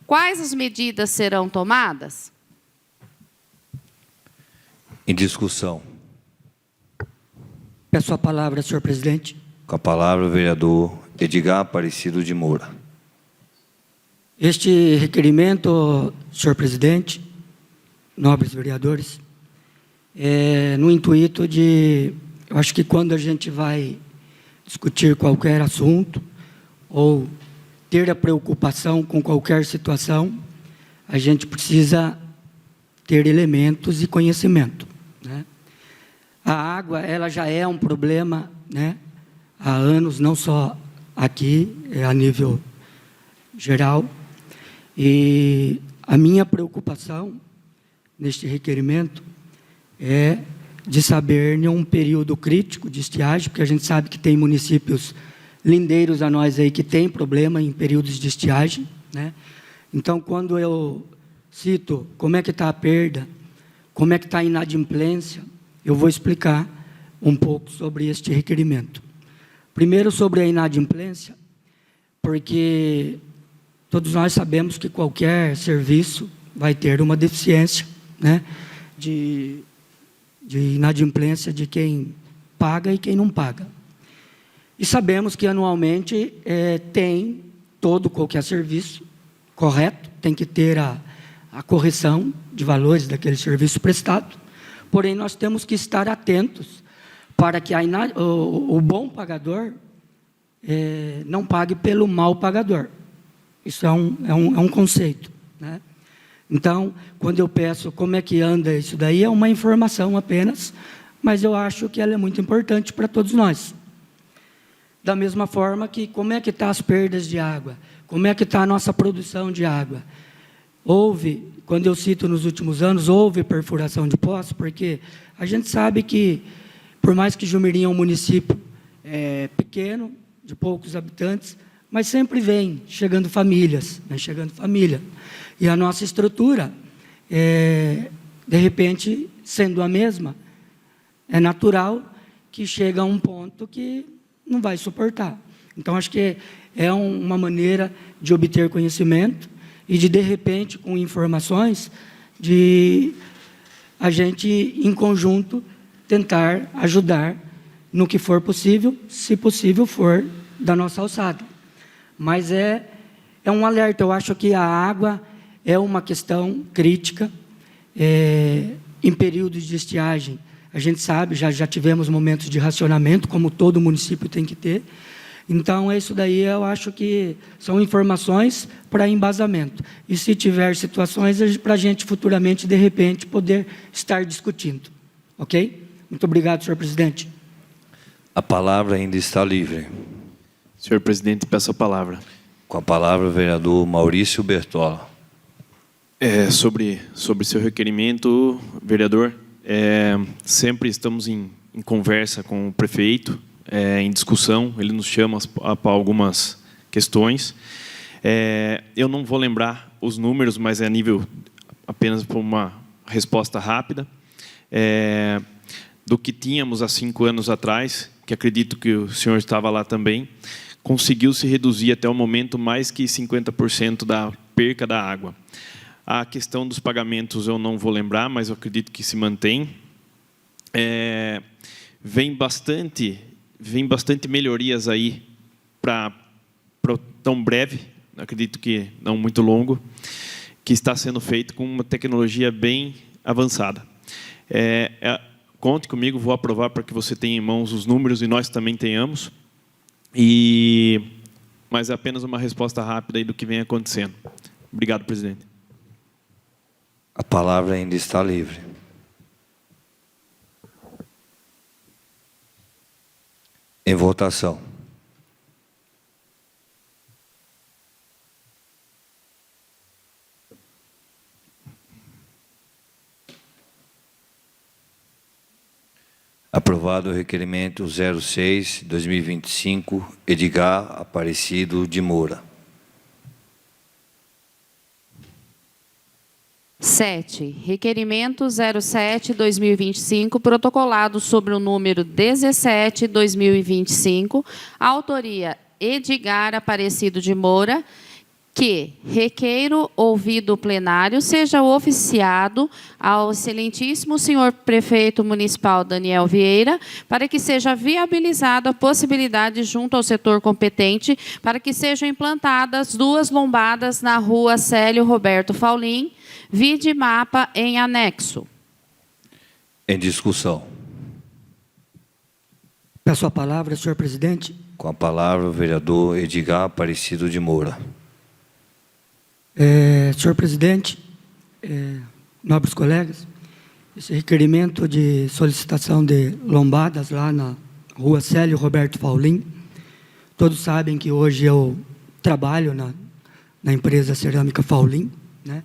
quais as medidas serão tomadas? Em discussão. Peço a palavra, senhor presidente. Com a palavra, o vereador Edgar Aparecido de Moura. Este requerimento, senhor presidente, nobres vereadores, no intuito de, eu acho que quando a gente vai discutir qualquer assunto ou ter a preocupação com qualquer situação, a gente precisa ter elementos e conhecimento, né? A água, ela já é um problema, né, há anos, não só aqui, a nível geral. E a minha preocupação neste requerimento é de saber, em um período crítico de estiagem, porque a gente sabe que tem municípios lindeiros a nós aí que tem problema em períodos de estiagem, né? Então, quando eu cito como é que está a perda, como é que está a inadimplência, eu vou explicar um pouco sobre este requerimento. Primeiro, sobre a inadimplência, porque todos nós sabemos que qualquer serviço vai ter uma deficiência, né, de inadimplência de quem paga e quem não paga. E sabemos que anualmente tem qualquer serviço, correto, tem que ter a correção de valores daquele serviço prestado, porém nós temos que estar atentos para que o bom pagador não pague pelo mau pagador. Isso é um conceito, né? Então, quando eu peço como é que anda isso daí, é uma informação apenas, mas eu acho que ela é muito importante para todos nós. Da mesma forma que como é que estão as perdas de água, como é que está a nossa produção de água. Quando eu cito nos últimos anos, houve perfuração de poços, porque a gente sabe que, por mais que Jumirim é um município pequeno, de poucos habitantes, mas sempre vem chegando famílias, E a nossa estrutura, de repente, sendo a mesma, é natural que chega a um ponto que não vai suportar. Então, acho que é uma maneira de obter conhecimento e de repente, com informações, de a gente, em conjunto, tentar ajudar no que for possível, se possível for da nossa alçada. Mas é um alerta. Eu acho que a água é uma questão crítica. Em períodos de estiagem, a gente sabe, já tivemos momentos de racionamento, como todo município tem que ter. Então, isso daí eu acho que são informações para embasamento. E se tiver situações, para a gente futuramente, de repente, poder estar discutindo. Ok? Muito obrigado, senhor presidente. A palavra ainda está livre. Senhor presidente, peço a palavra. Com a palavra, o vereador Maurício Bertola. Sobre seu requerimento, vereador, sempre estamos em conversa com o prefeito, em discussão, ele nos chama para algumas questões. Eu não vou lembrar os números, mas é a nível apenas por uma resposta rápida. Do que tínhamos há 5 anos atrás, que acredito que o senhor estava lá também, conseguiu se reduzir até o momento mais que 50% da perca da água. A questão dos pagamentos eu não vou lembrar, mas eu acredito que se mantém. Vem bastante melhorias aí para tão breve, acredito que não muito longo, que está sendo feito com uma tecnologia bem avançada. Conte comigo, vou aprovar para que você tenha em mãos os números e nós também tenhamos. Mas é apenas uma resposta rápida aí do que vem acontecendo. Obrigado, presidente. A palavra ainda está livre. Em votação. Aprovado o requerimento 06/2025, Edgar Aparecido de Moura. 7. Requerimento 07/2025, protocolado sobre o número 17/2025, autoria Edgar Aparecido de Moura, que requeiro, ouvido o plenário, seja oficiado ao excelentíssimo senhor prefeito municipal Daniel Vieira, para que seja viabilizada a possibilidade junto ao setor competente para que sejam implantadas 2 lombadas na rua Célio Roberto Faulim, vide mapa em anexo. Em discussão. Peço a palavra, senhor presidente. Com a palavra, o vereador Edgar Aparecido de Moura. Senhor presidente, nobres colegas, esse requerimento de solicitação de lombadas lá na rua Célio Roberto Faulim, todos sabem que hoje eu trabalho na empresa Cerâmica Faulim, né?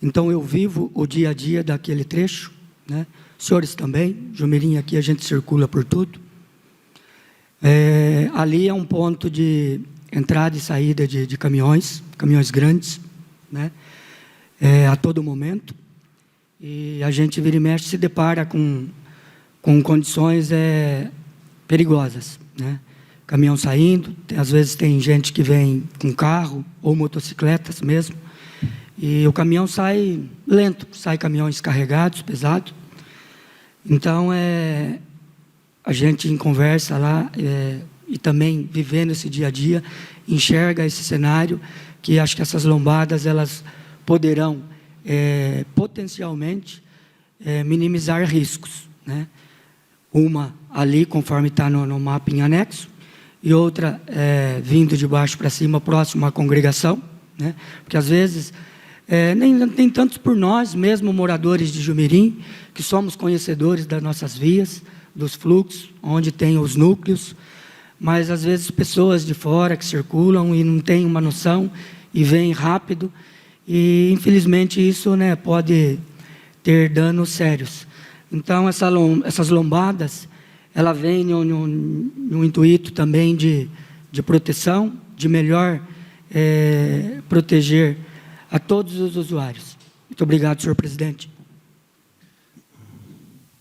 Então eu vivo o dia a dia daquele trecho, né? Senhores também, Jumirim, aqui a gente circula por tudo. Ali é um ponto de entrada e saída de caminhões grandes, né? A todo momento, e a gente vira e mexe se depara com condições perigosas, né? Caminhão saindo, às vezes tem gente que vem com carro ou motocicletas mesmo, e o caminhão sai lento, sai caminhões carregados, pesados. Então a gente em conversa lá e também vivendo esse dia a dia, enxerga esse cenário, que acho que essas lombadas elas poderão potencialmente minimizar riscos, né? Uma ali, conforme está no mapa em anexo, e outra vindo de baixo para cima, próximo à congregação, né? Porque às vezes nem tanto por nós mesmo, moradores de Jumirim, que somos conhecedores das nossas vias, dos fluxos, onde tem os núcleos, mas às vezes pessoas de fora que circulam e não têm uma noção e vêm rápido, e infelizmente isso, né, pode ter danos sérios. Então essas lombadas, ela vem no intuito também de proteção, de melhor proteger a todos os usuários. Muito obrigado, senhor presidente.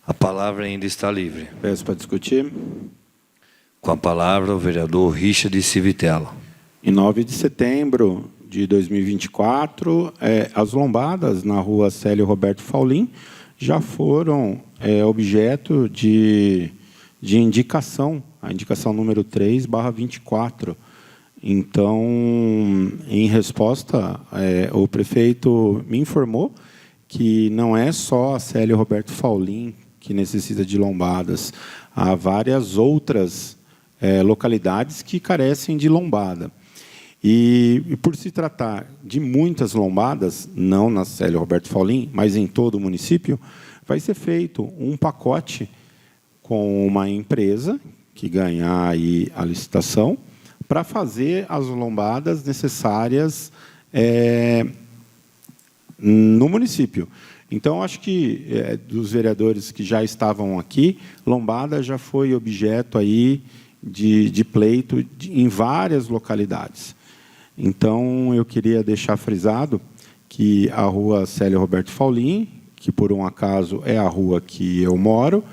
A palavra ainda está livre. Peço para discutir. Com a palavra, o vereador Richard Civitella. Em 9 de setembro de 2024, as lombadas na rua Célio Roberto Faulim já foram objeto de indicação, a indicação número 3/24. Então, em resposta, o prefeito me informou que não é só a Célio Roberto Faulim que necessita de lombadas, há várias outras localidades que carecem de lombada. E por se tratar de muitas lombadas, não na Célio Roberto Faulim, mas em todo o município, vai ser feito um pacote com uma empresa que ganhar aí a licitação para fazer as lombadas necessárias no município. Então, acho que dos vereadores que já estavam aqui, lombada já foi objeto aí de pleito em várias localidades. Então, eu queria deixar frisado que a rua Célia Roberto Faulin, que por um acaso é a rua que eu moro,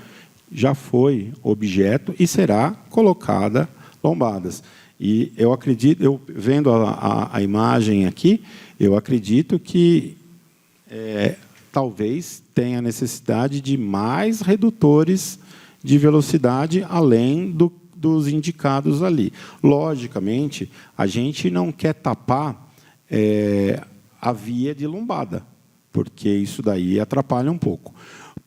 já foi objeto e será colocada lombadas. E eu acredito, eu vendo a imagem aqui, eu acredito que talvez tenha necessidade de mais redutores de velocidade além dos indicados ali. Logicamente, a gente não quer tapar a via de lombada, porque isso daí atrapalha um pouco.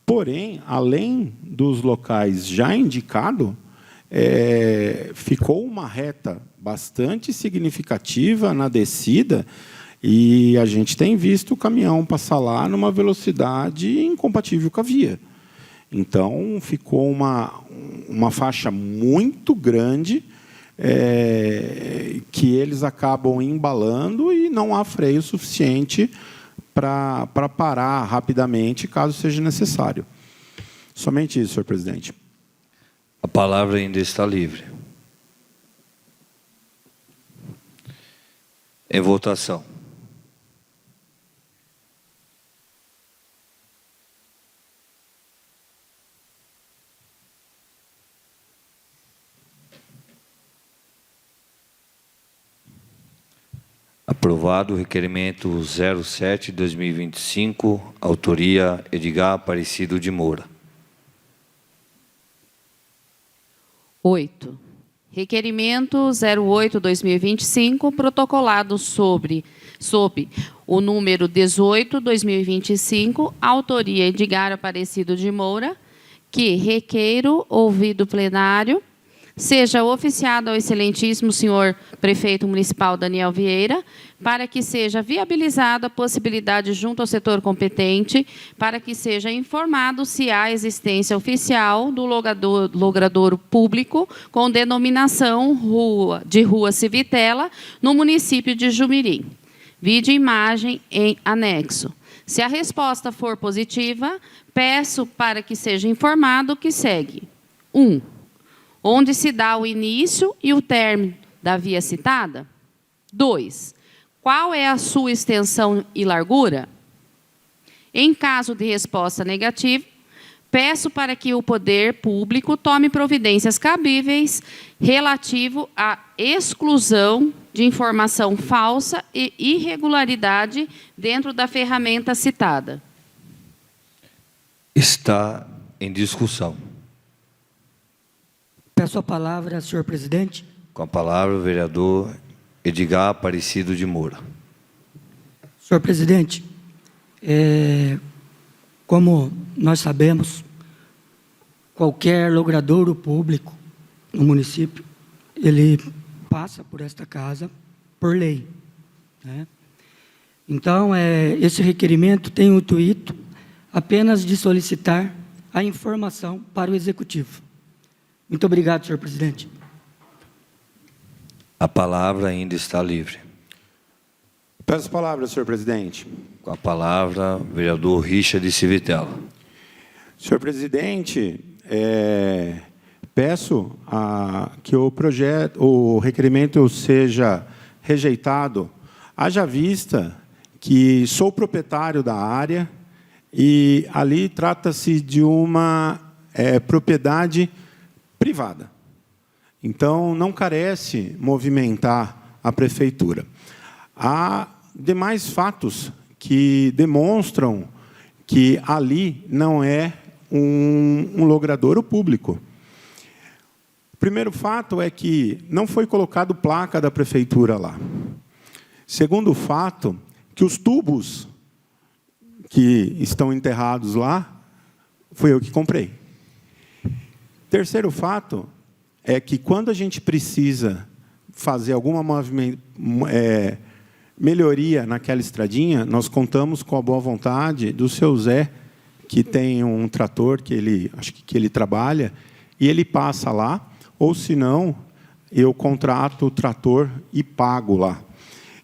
Porém, além dos locais já indicados, ficou uma reta bastante significativa na descida e a gente tem visto o caminhão passar lá numa velocidade incompatível com a via. Então, ficou uma faixa muito grande que eles acabam embalando e não há freio suficiente para parar rapidamente, caso seja necessário. Somente isso, senhor presidente. A palavra ainda está livre. Em votação. Aprovado o requerimento 07/2025, autoria Edgar Aparecido de Moura. 8. Requerimento 08/2025, protocolado sob o número 18/2025, autoria Edgar Aparecido de Moura, que requeiro, ouvido plenário, seja oficiado ao excelentíssimo senhor prefeito municipal Daniel Vieira, para que seja viabilizada a possibilidade junto ao setor competente, para que seja informado se há existência oficial do logradouro público com denominação de Rua Civitella, no município de Jumirim. Vídeo e imagem em anexo. Se a resposta for positiva, peço para que seja informado o que segue. 1. Onde se dá o início e o término da via citada? 2. Qual é a sua extensão e largura? Em caso de resposta negativa, peço para que o poder público tome providências cabíveis relativo à exclusão de informação falsa e irregularidade dentro da ferramenta citada. Está em discussão. Peço a palavra, senhor presidente. Com a palavra, o vereador Edgar Aparecido de Moura. Senhor presidente, como nós sabemos, qualquer logradouro público no município, ele passa por esta casa por lei, né? Então, esse requerimento tem o intuito apenas de solicitar a informação para o executivo. Muito obrigado, senhor presidente. A palavra ainda está livre. Peço a palavra, senhor presidente. Com a palavra, o vereador Richard Civitella. Senhor presidente, peço que o requerimento seja rejeitado, haja vista que sou proprietário da área e ali trata-se de uma propriedade privada. Então, não carece movimentar a prefeitura. Há demais fatos que demonstram que ali não é um logradouro público. O primeiro fato é que não foi colocado placa da prefeitura lá. Segundo fato, que os tubos que estão enterrados lá, fui eu que comprei. Terceiro fato é que, quando a gente precisa fazer alguma melhoria naquela estradinha, nós contamos com a boa vontade do seu Zé, que tem um trator acho que ele trabalha, e ele passa lá, ou, se não, eu contrato o trator e pago lá.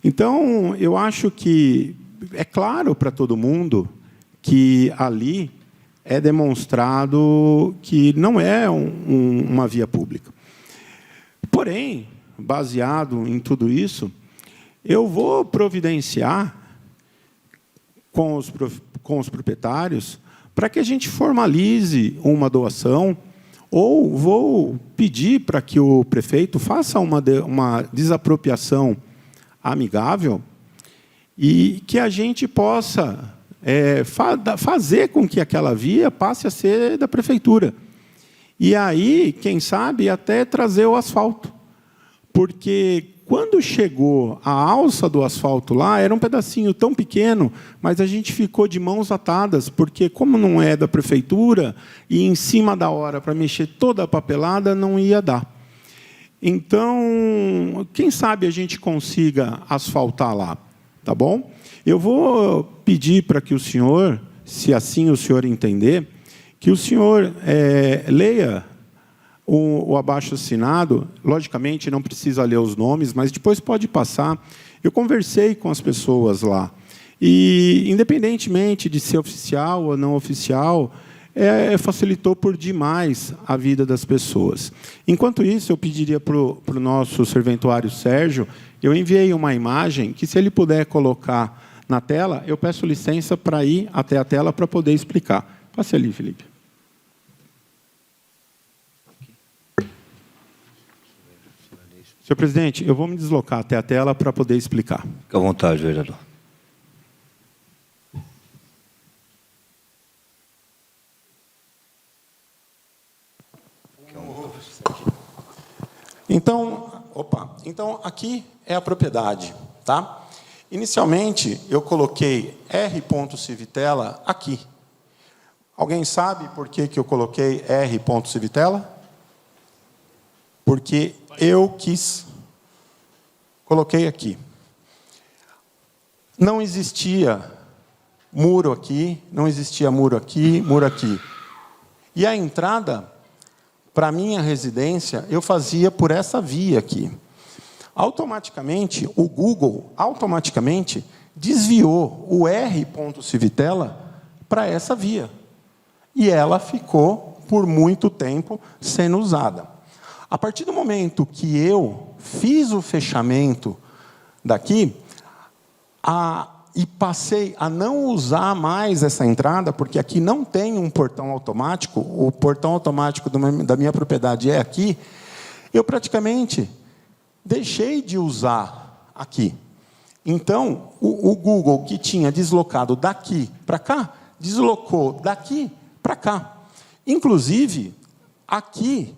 Então, eu acho que é claro para todo mundo que ali é demonstrado que não é uma via pública. Porém, baseado em tudo isso, eu vou providenciar com os proprietários para que a gente formalize uma doação, ou vou pedir para que o prefeito faça uma desapropriação amigável e que a gente possa fazer com que aquela via passe a ser da prefeitura. E aí, quem sabe, até trazer o asfalto. Porque quando chegou a alça do asfalto lá, era um pedacinho tão pequeno, mas a gente ficou de mãos atadas, porque como não é da prefeitura, e em cima da hora para mexer toda a papelada, não ia dar. Então, quem sabe a gente consiga asfaltar lá, tá bom? Eu vou pedir para que o senhor, se assim o senhor entender, que o senhor leia o abaixo-assinado. Logicamente, não precisa ler os nomes, mas depois pode passar. Eu conversei com as pessoas lá. E, independentemente de ser oficial ou não oficial, facilitou por demais a vida das pessoas. Enquanto isso, eu pediria para o nosso serventuário Sérgio, eu enviei uma imagem que, se ele puder colocar na tela, eu peço licença para ir até a tela para poder explicar. Passe ali, Felipe. Senhor presidente, eu vou me deslocar até a tela para poder explicar. Fique à vontade, vereador. Então, aqui é a propriedade, tá? Inicialmente, eu coloquei R. Civitella aqui. Alguém sabe por que eu coloquei R. Civitella? Porque eu quis. Coloquei aqui. Não existia muro aqui, não existia muro aqui, muro aqui. E a entrada para a minha residência, eu fazia por essa via aqui. Automaticamente, o Google desviou o R. Civitella para essa via. E ela ficou, por muito tempo, sendo usada. A partir do momento que eu fiz o fechamento daqui, e passei a não usar mais essa entrada, porque aqui não tem um portão automático, o portão automático da minha propriedade é aqui, eu praticamente deixei de usar aqui. Então, o Google, que tinha deslocado daqui para cá, deslocou daqui para cá. Inclusive, aqui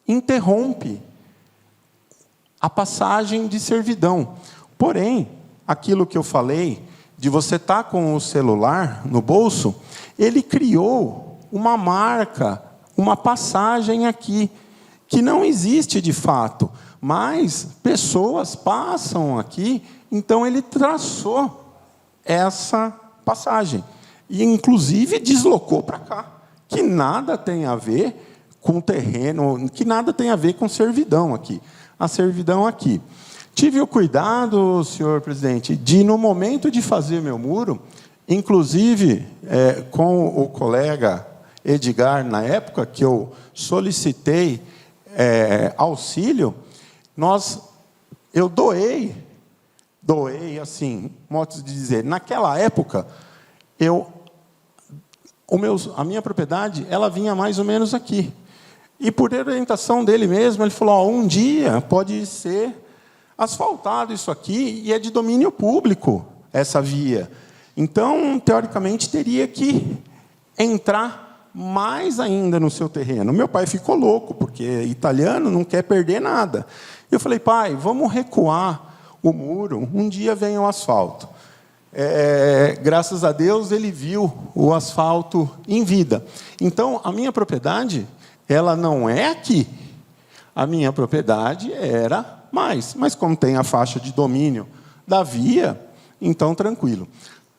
interrompe a passagem de servidão. Porém, aquilo que eu falei, de você estar com o celular no bolso, ele criou uma marca, uma passagem aqui, que não existe de fato, mas pessoas passam aqui, então ele traçou essa passagem. E, inclusive, deslocou para cá, que nada tem a ver com terreno, que nada tem a ver com servidão aqui. A servidão aqui. Tive o cuidado, senhor presidente, de, no momento de fazer meu muro, inclusive com o colega Edgar, na época que eu solicitei auxílio, eu doei assim, modo de dizer, naquela época, a minha propriedade, ela vinha mais ou menos aqui. E por orientação dele mesmo, ele falou, um dia pode ser asfaltado isso aqui, e é de domínio público essa via. Então, teoricamente, teria que entrar mais ainda no seu terreno. Meu pai ficou louco, porque italiano não quer perder nada. Eu falei, pai, vamos recuar o muro, um dia vem o asfalto. Graças a Deus, ele viu o asfalto em vida. Então, a minha propriedade, ela não é aqui. A minha propriedade era mais, mas como tem a faixa de domínio da via, então tranquilo.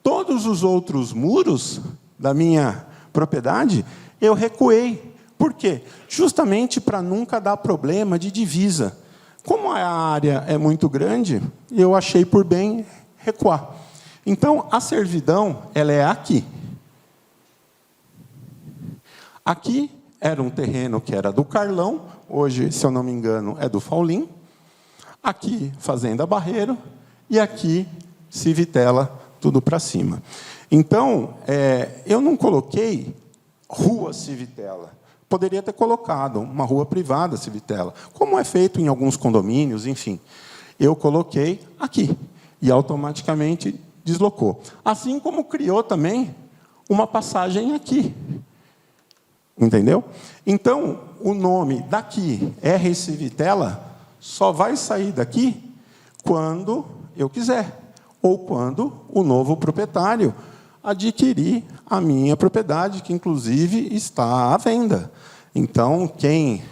Todos os outros muros da minha propriedade, eu recuei. Por quê? Justamente para nunca dar problema de divisa. Como a área é muito grande, eu achei por bem recuar. Então, a servidão, ela é aqui. Aqui era um terreno que era do Carlão, hoje, se eu não me engano, é do Faulim. Aqui, Fazenda Barreiro, e aqui, Civitella, tudo para cima. Então, eu não coloquei Rua Civitella. Poderia ter colocado uma rua privada Civitella, como é feito em alguns condomínios, enfim. Eu coloquei aqui, e automaticamente deslocou. Assim como criou também uma passagem aqui. Entendeu? Então, o nome daqui, R. Civitella, só vai sair daqui quando eu quiser, ou quando o novo proprietário adquirir a minha propriedade, que, inclusive, está à venda. Então, quem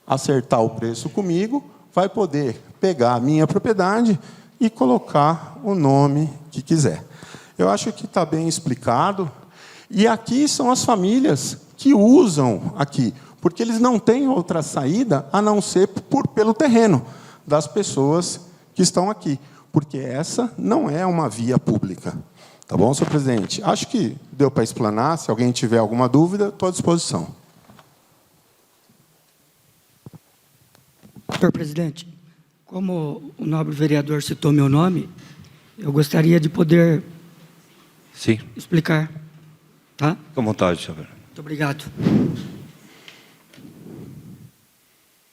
acertar o preço comigo vai poder pegar a minha propriedade e colocar o nome que quiser. Eu acho que está bem explicado. E aqui são as famílias que usam aqui, porque eles não têm outra saída a não ser pelo terreno das pessoas que estão aqui, porque essa não é uma via pública. Tá bom, senhor presidente? Acho que deu para explanar. Se alguém tiver alguma dúvida, estou à disposição. Senhor presidente, como o nobre vereador citou meu nome, eu gostaria de poder Sim. explicar. Tá? Fique à vontade, senhor. Muito obrigado.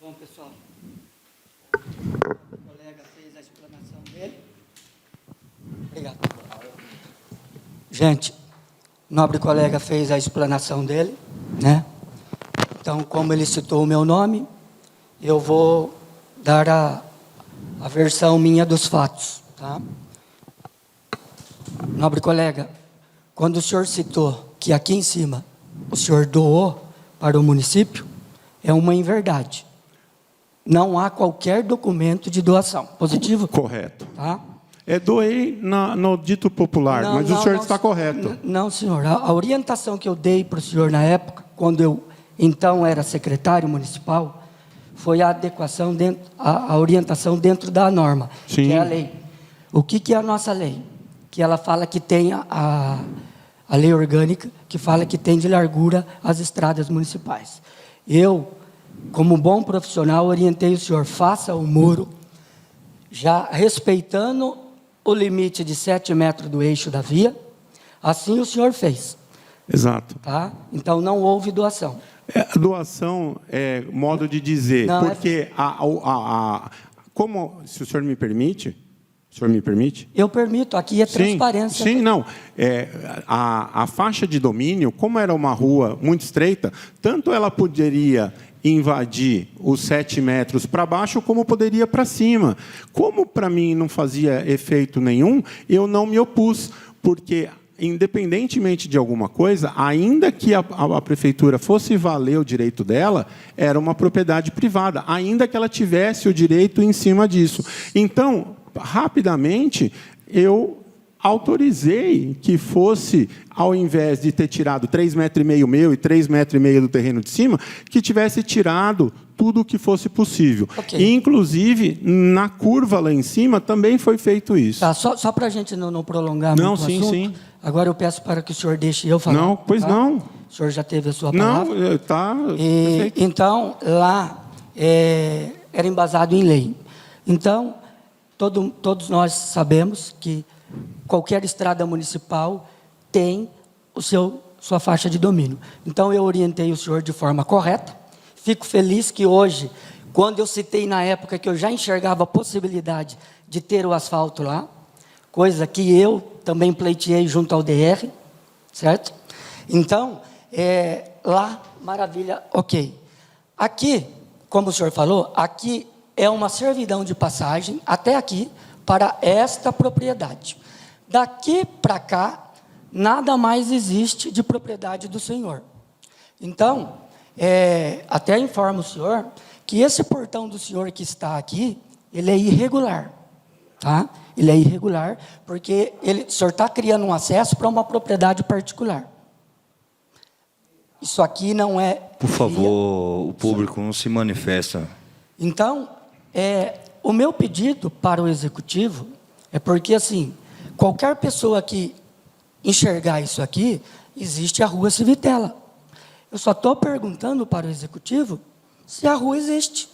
Bom, pessoal, o colega fez a explanação dele. Obrigado. Gente, o nobre colega fez a explanação dele, né? Então, como ele citou o meu nome, eu vou dar a versão minha dos fatos, tá? Nobre colega, quando o senhor citou que aqui em cima o senhor doou para o município, é uma inverdade. Não há qualquer documento de doação. Positivo? Correto. Tá? Doei no dito popular, mas o senhor está correto. Não, senhor. A orientação que eu dei para o senhor na época, quando eu então era secretário municipal, foi a adequação, a orientação dentro da norma, Sim. Que é a lei. O que é a nossa lei? Que ela fala que tem a lei orgânica, que fala que tem de largura as estradas municipais. Eu, como bom profissional, orientei o senhor, faça o muro, já respeitando o limite de 7 metros do eixo da via. Assim o senhor fez. Exato. Tá? Então, não houve doação. A doação é modo de dizer, Não, porque como, se o senhor me permite, Eu permito, aqui é transparência. Sim, não. A faixa de domínio, como era uma rua muito estreita, tanto ela poderia invadir os 7 metros para baixo, como poderia para cima. Como para mim não fazia efeito nenhum, eu não me opus, porque, independentemente de alguma coisa, ainda que a prefeitura fosse valer o direito dela, era uma propriedade privada, ainda que ela tivesse o direito em cima disso. Então, rapidamente, eu autorizei que fosse, ao invés de ter tirado 3,5 metros meu e 3,5 metros do terreno de cima, que tivesse tirado tudo o que fosse possível. Okay. E, inclusive, na curva lá em cima, também foi feito isso. Tá, só para a gente não prolongar muito o assunto. Sim. Agora eu peço para que o senhor deixe eu falar. Não, pois tá? não. O senhor já teve a sua palavra. Não, está... Então, lá era embasado em lei. Então, todos nós sabemos que qualquer estrada municipal tem sua faixa de domínio. Então, eu orientei o senhor de forma correta. Fico feliz que hoje, quando eu citei na época que eu já enxergava a possibilidade de ter o asfalto lá, coisa que eu também pleiteei junto ao DR, certo? Então, lá, maravilha, ok. Aqui, como o senhor falou, aqui é uma servidão de passagem, até aqui, para esta propriedade. Daqui para cá, nada mais existe de propriedade do senhor. Então, até informo o senhor que esse portão do senhor que está aqui, ele é irregular. Tá? Ele é irregular, porque o senhor está criando um acesso para uma propriedade particular. Isso aqui não é... Por favor, o público não se manifesta. Então, o meu pedido para o executivo é porque, assim, qualquer pessoa que enxergar isso aqui, existe a Rua Civitella. Eu só estou perguntando para o Executivo se a rua existe,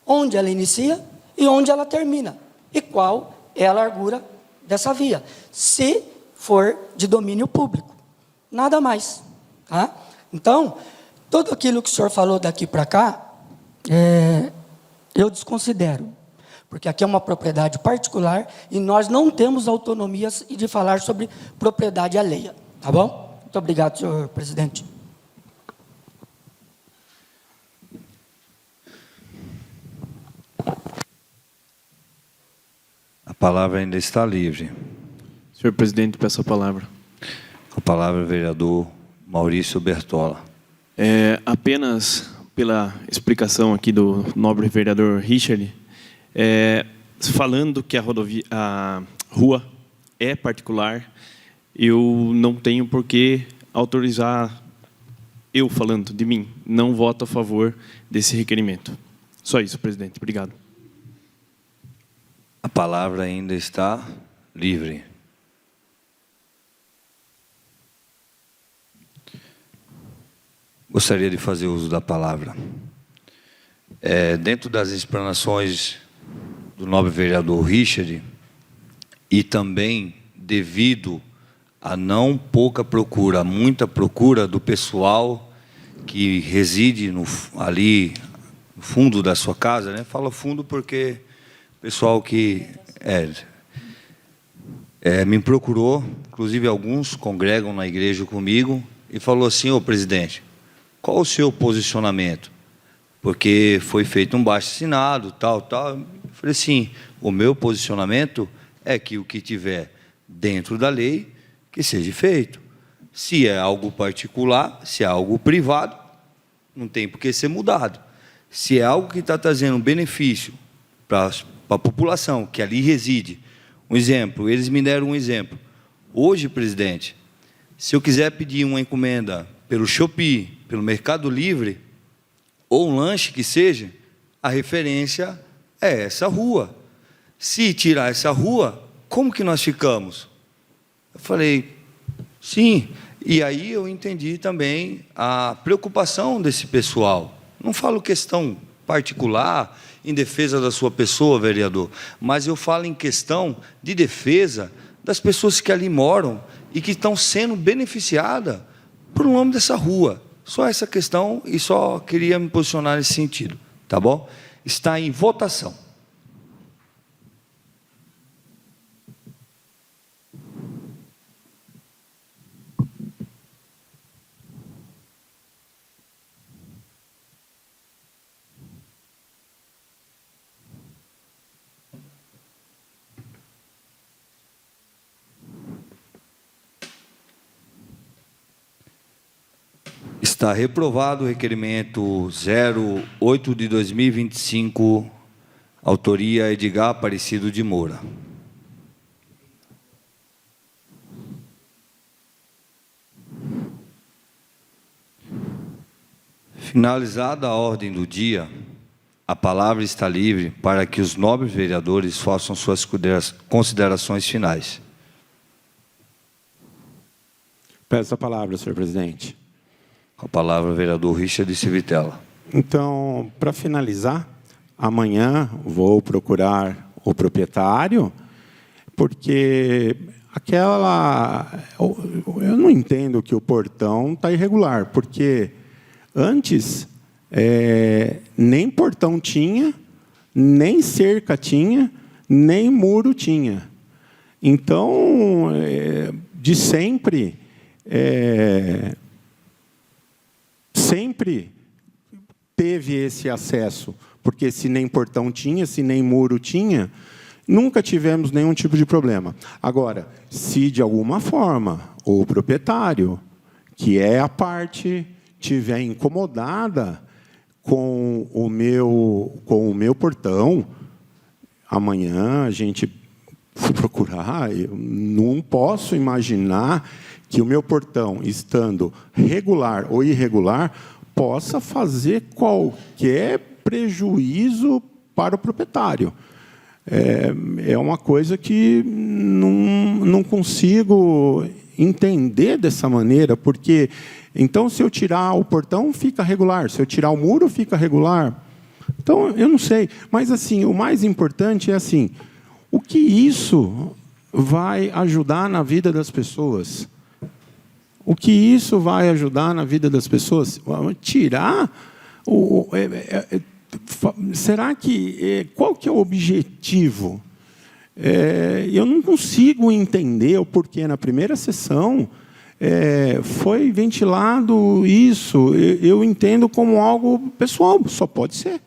onde ela inicia e onde ela termina, e qual é a largura dessa via, se for de domínio público. Nada mais. Tá? Então, tudo aquilo que o senhor falou daqui para cá, eu desconsidero, porque aqui é uma propriedade particular e nós não temos autonomia de falar sobre propriedade alheia. Tá bom? Muito obrigado, senhor presidente. A palavra ainda está livre. Senhor presidente, peço a palavra. A palavra, vereador Maurício Bertola. Apenas pela explicação aqui do nobre vereador Richard, falando que a rua é particular, eu não tenho por que autorizar, eu falando de mim, não voto a favor desse requerimento. Só isso, presidente. Obrigado. A palavra ainda está livre. Gostaria de fazer uso da palavra. Dentro das explanações do nobre vereador Richard, e também devido a não pouca procura, muita procura do pessoal que reside ali no fundo da sua casa, né? Falo fundo porque o pessoal que me procurou, inclusive alguns congregam na igreja comigo, e falou assim: ô presidente, qual o seu posicionamento? Porque foi feito um abaixo-assinado, tal. Eu falei assim, o meu posicionamento é que o que tiver dentro da lei, que seja feito. Se é algo particular, se é algo privado, não tem por que ser mudado. Se é algo que está trazendo um benefício para a população que ali reside, um exemplo, eles me deram um exemplo. Hoje, presidente, se eu quiser pedir uma encomenda pelo Shopee, pelo Mercado Livre, ou um lanche que seja, a referência é essa rua. Se tirar essa rua, como que nós ficamos? Eu falei, sim. E aí eu entendi também a preocupação desse pessoal. Não falo questão particular, em defesa da sua pessoa, vereador, mas eu falo em questão de defesa das pessoas que ali moram e que estão sendo beneficiadas por nome dessa rua. Só essa questão, e só queria me posicionar nesse sentido, tá bom? Está em votação. Está reprovado o requerimento 08 de 2025, autoria Edgar Aparecido de Moura. Finalizada a ordem do dia, a palavra está livre para que os nobres vereadores façam suas considerações finais. Peço a palavra, senhor presidente. Com a palavra, o vereador Richard Civitella. Então, para finalizar, amanhã vou procurar o proprietário, porque eu não entendo que o portão está irregular, porque antes nem portão tinha, nem cerca tinha, nem muro tinha. Então, de sempre teve esse acesso, porque se nem portão tinha, se nem muro tinha, nunca tivemos nenhum tipo de problema. Agora, se de alguma forma o proprietário, que é a parte, estiver incomodada com o meu portão, amanhã a gente for procurar, eu não posso imaginar que o meu portão, estando regular ou irregular, possa fazer qualquer prejuízo para o proprietário. É uma coisa que não consigo entender dessa maneira, porque então se eu tirar o portão fica regular, se eu tirar o muro fica regular. Então eu não sei, mas assim, o mais importante é assim, o que isso vai ajudar na vida das pessoas? O que isso vai ajudar na vida das pessoas? Tirar será que qual que é o objetivo? Eu não consigo entender o porquê na primeira sessão foi ventilado isso. Eu entendo como algo pessoal, só pode ser,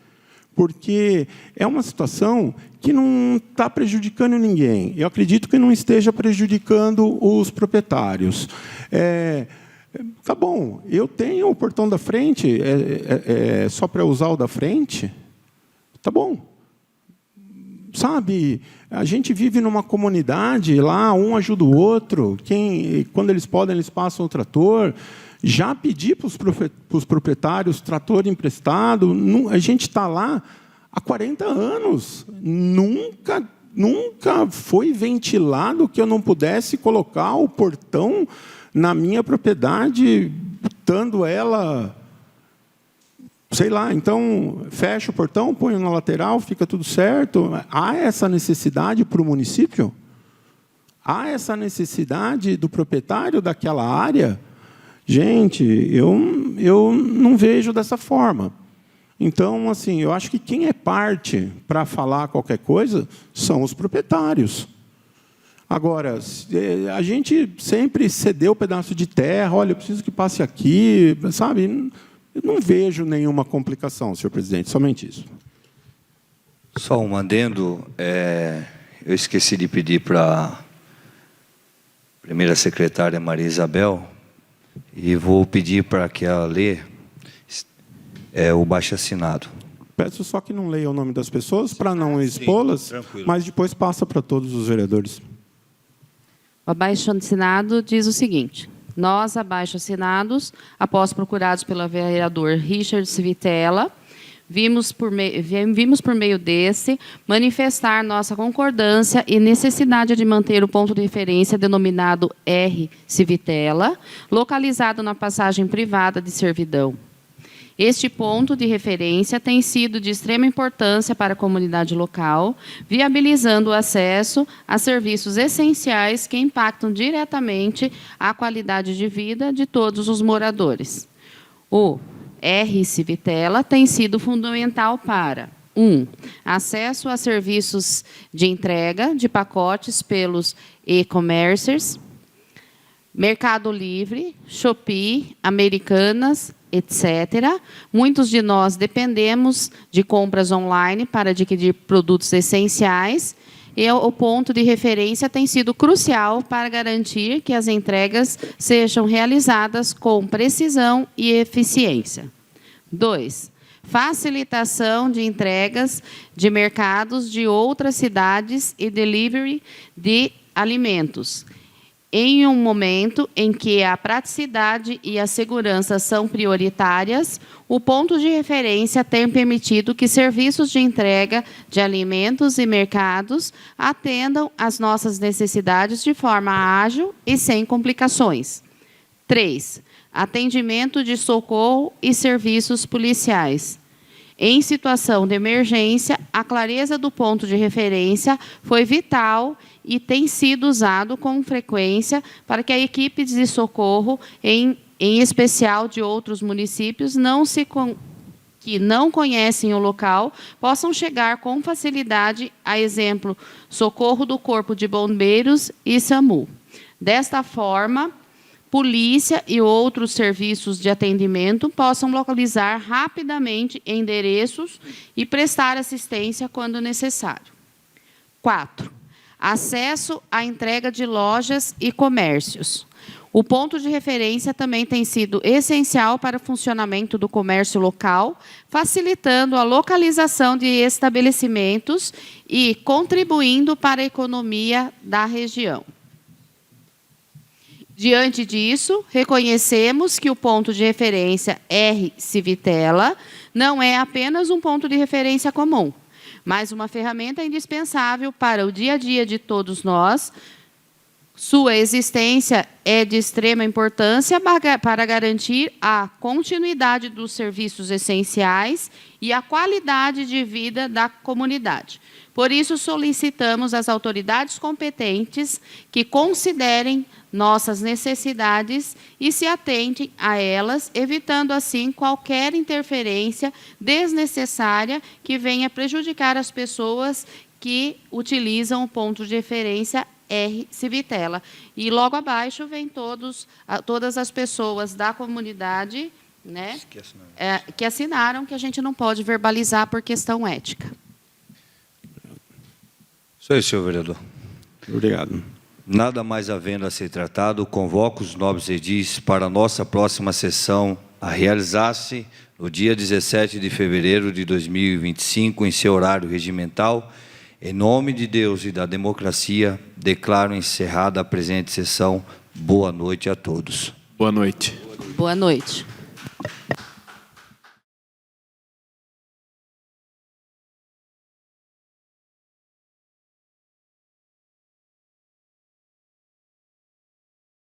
porque é uma situação que não está prejudicando ninguém. Eu acredito que não esteja prejudicando os proprietários. Tá bom, eu tenho o portão da frente, só para usar o da frente, tá bom. Sabe, a gente vive numa comunidade, lá um ajuda o outro, quando eles podem, eles passam o trator. Já pedi para os proprietários trator emprestado, a gente está lá há 40 anos, nunca foi ventilado que eu não pudesse colocar o portão na minha propriedade, botando ela, sei lá, então fecha o portão, põe na lateral, fica tudo certo. Há essa necessidade para o município? Há essa necessidade do proprietário daquela área? Gente, eu não vejo dessa forma. Então, assim, eu acho que quem é parte para falar qualquer coisa são os proprietários. Agora, a gente sempre cedeu pedaço de terra, olha, eu preciso que passe aqui, sabe? Eu não vejo nenhuma complicação, senhor presidente, somente isso. Só um adendo, eu esqueci de pedir para a primeira secretária Maria Isabel, e vou pedir para que ela lê o abaixo-assinado. Peço só que não leia o nome das pessoas, para não expô-las, mas depois passa para todos os vereadores. O abaixo-assinado diz o seguinte: nós, abaixo-assinados, após procurados pelo vereador Richard Civitella, vimos por meio desse manifestar nossa concordância e necessidade de manter o ponto de referência denominado R. Civitella, localizado na passagem privada de servidão. Este ponto de referência tem sido de extrema importância para a comunidade local, viabilizando o acesso a serviços essenciais que impactam diretamente a qualidade de vida de todos os moradores. O R. Civitella tem sido fundamental para 1. Acesso a serviços de entrega de pacotes pelos e-commercers, Mercado Livre, Shopee, Americanas, etc. Muitos de nós dependemos de compras online para adquirir produtos essenciais e o ponto de referência tem sido crucial para garantir que as entregas sejam realizadas com precisão e eficiência. 2. Facilitação de entregas de mercados de outras cidades e delivery de alimentos. Em um momento em que a praticidade e a segurança são prioritárias, o ponto de referência tem permitido que serviços de entrega de alimentos e mercados atendam às nossas necessidades de forma ágil e sem complicações. 3. Atendimento de socorro e serviços policiais. Em situação de emergência, a clareza do ponto de referência foi vital e tem sido usado com frequência para que a equipe de socorro, em especial de outros municípios, que não conhecem o local, possam chegar com facilidade, a exemplo, socorro do Corpo de Bombeiros e SAMU. Desta forma, polícia e outros serviços de atendimento possam localizar rapidamente endereços e prestar assistência quando necessário. 4. Acesso à entrega de lojas e comércios. O ponto de referência também tem sido essencial para o funcionamento do comércio local, facilitando a localização de estabelecimentos e contribuindo para a economia da região. Diante disso, reconhecemos que o ponto de referência R. Civitella não é apenas um ponto de referência comum, mas uma ferramenta indispensável para o dia a dia de todos nós, Sua existência é de extrema importância para garantir a continuidade dos serviços essenciais e a qualidade de vida da comunidade. Por isso, solicitamos às autoridades competentes que considerem nossas necessidades e se atentem a elas, evitando, assim, qualquer interferência desnecessária que venha prejudicar as pessoas que utilizam o ponto de referência R. Civitella. E logo abaixo vem todas as pessoas da comunidade, né, que assinaram, que a gente não pode verbalizar por questão ética. Sou isso, senhor vereador. Obrigado. Nada mais havendo a ser tratado, convoco os nobres edis para a nossa próxima sessão a realizar-se no dia 17 de fevereiro de 2025, em seu horário regimental. Em nome de Deus e da democracia, declaro encerrada a presente sessão. Boa noite a todos. Boa noite. Boa noite.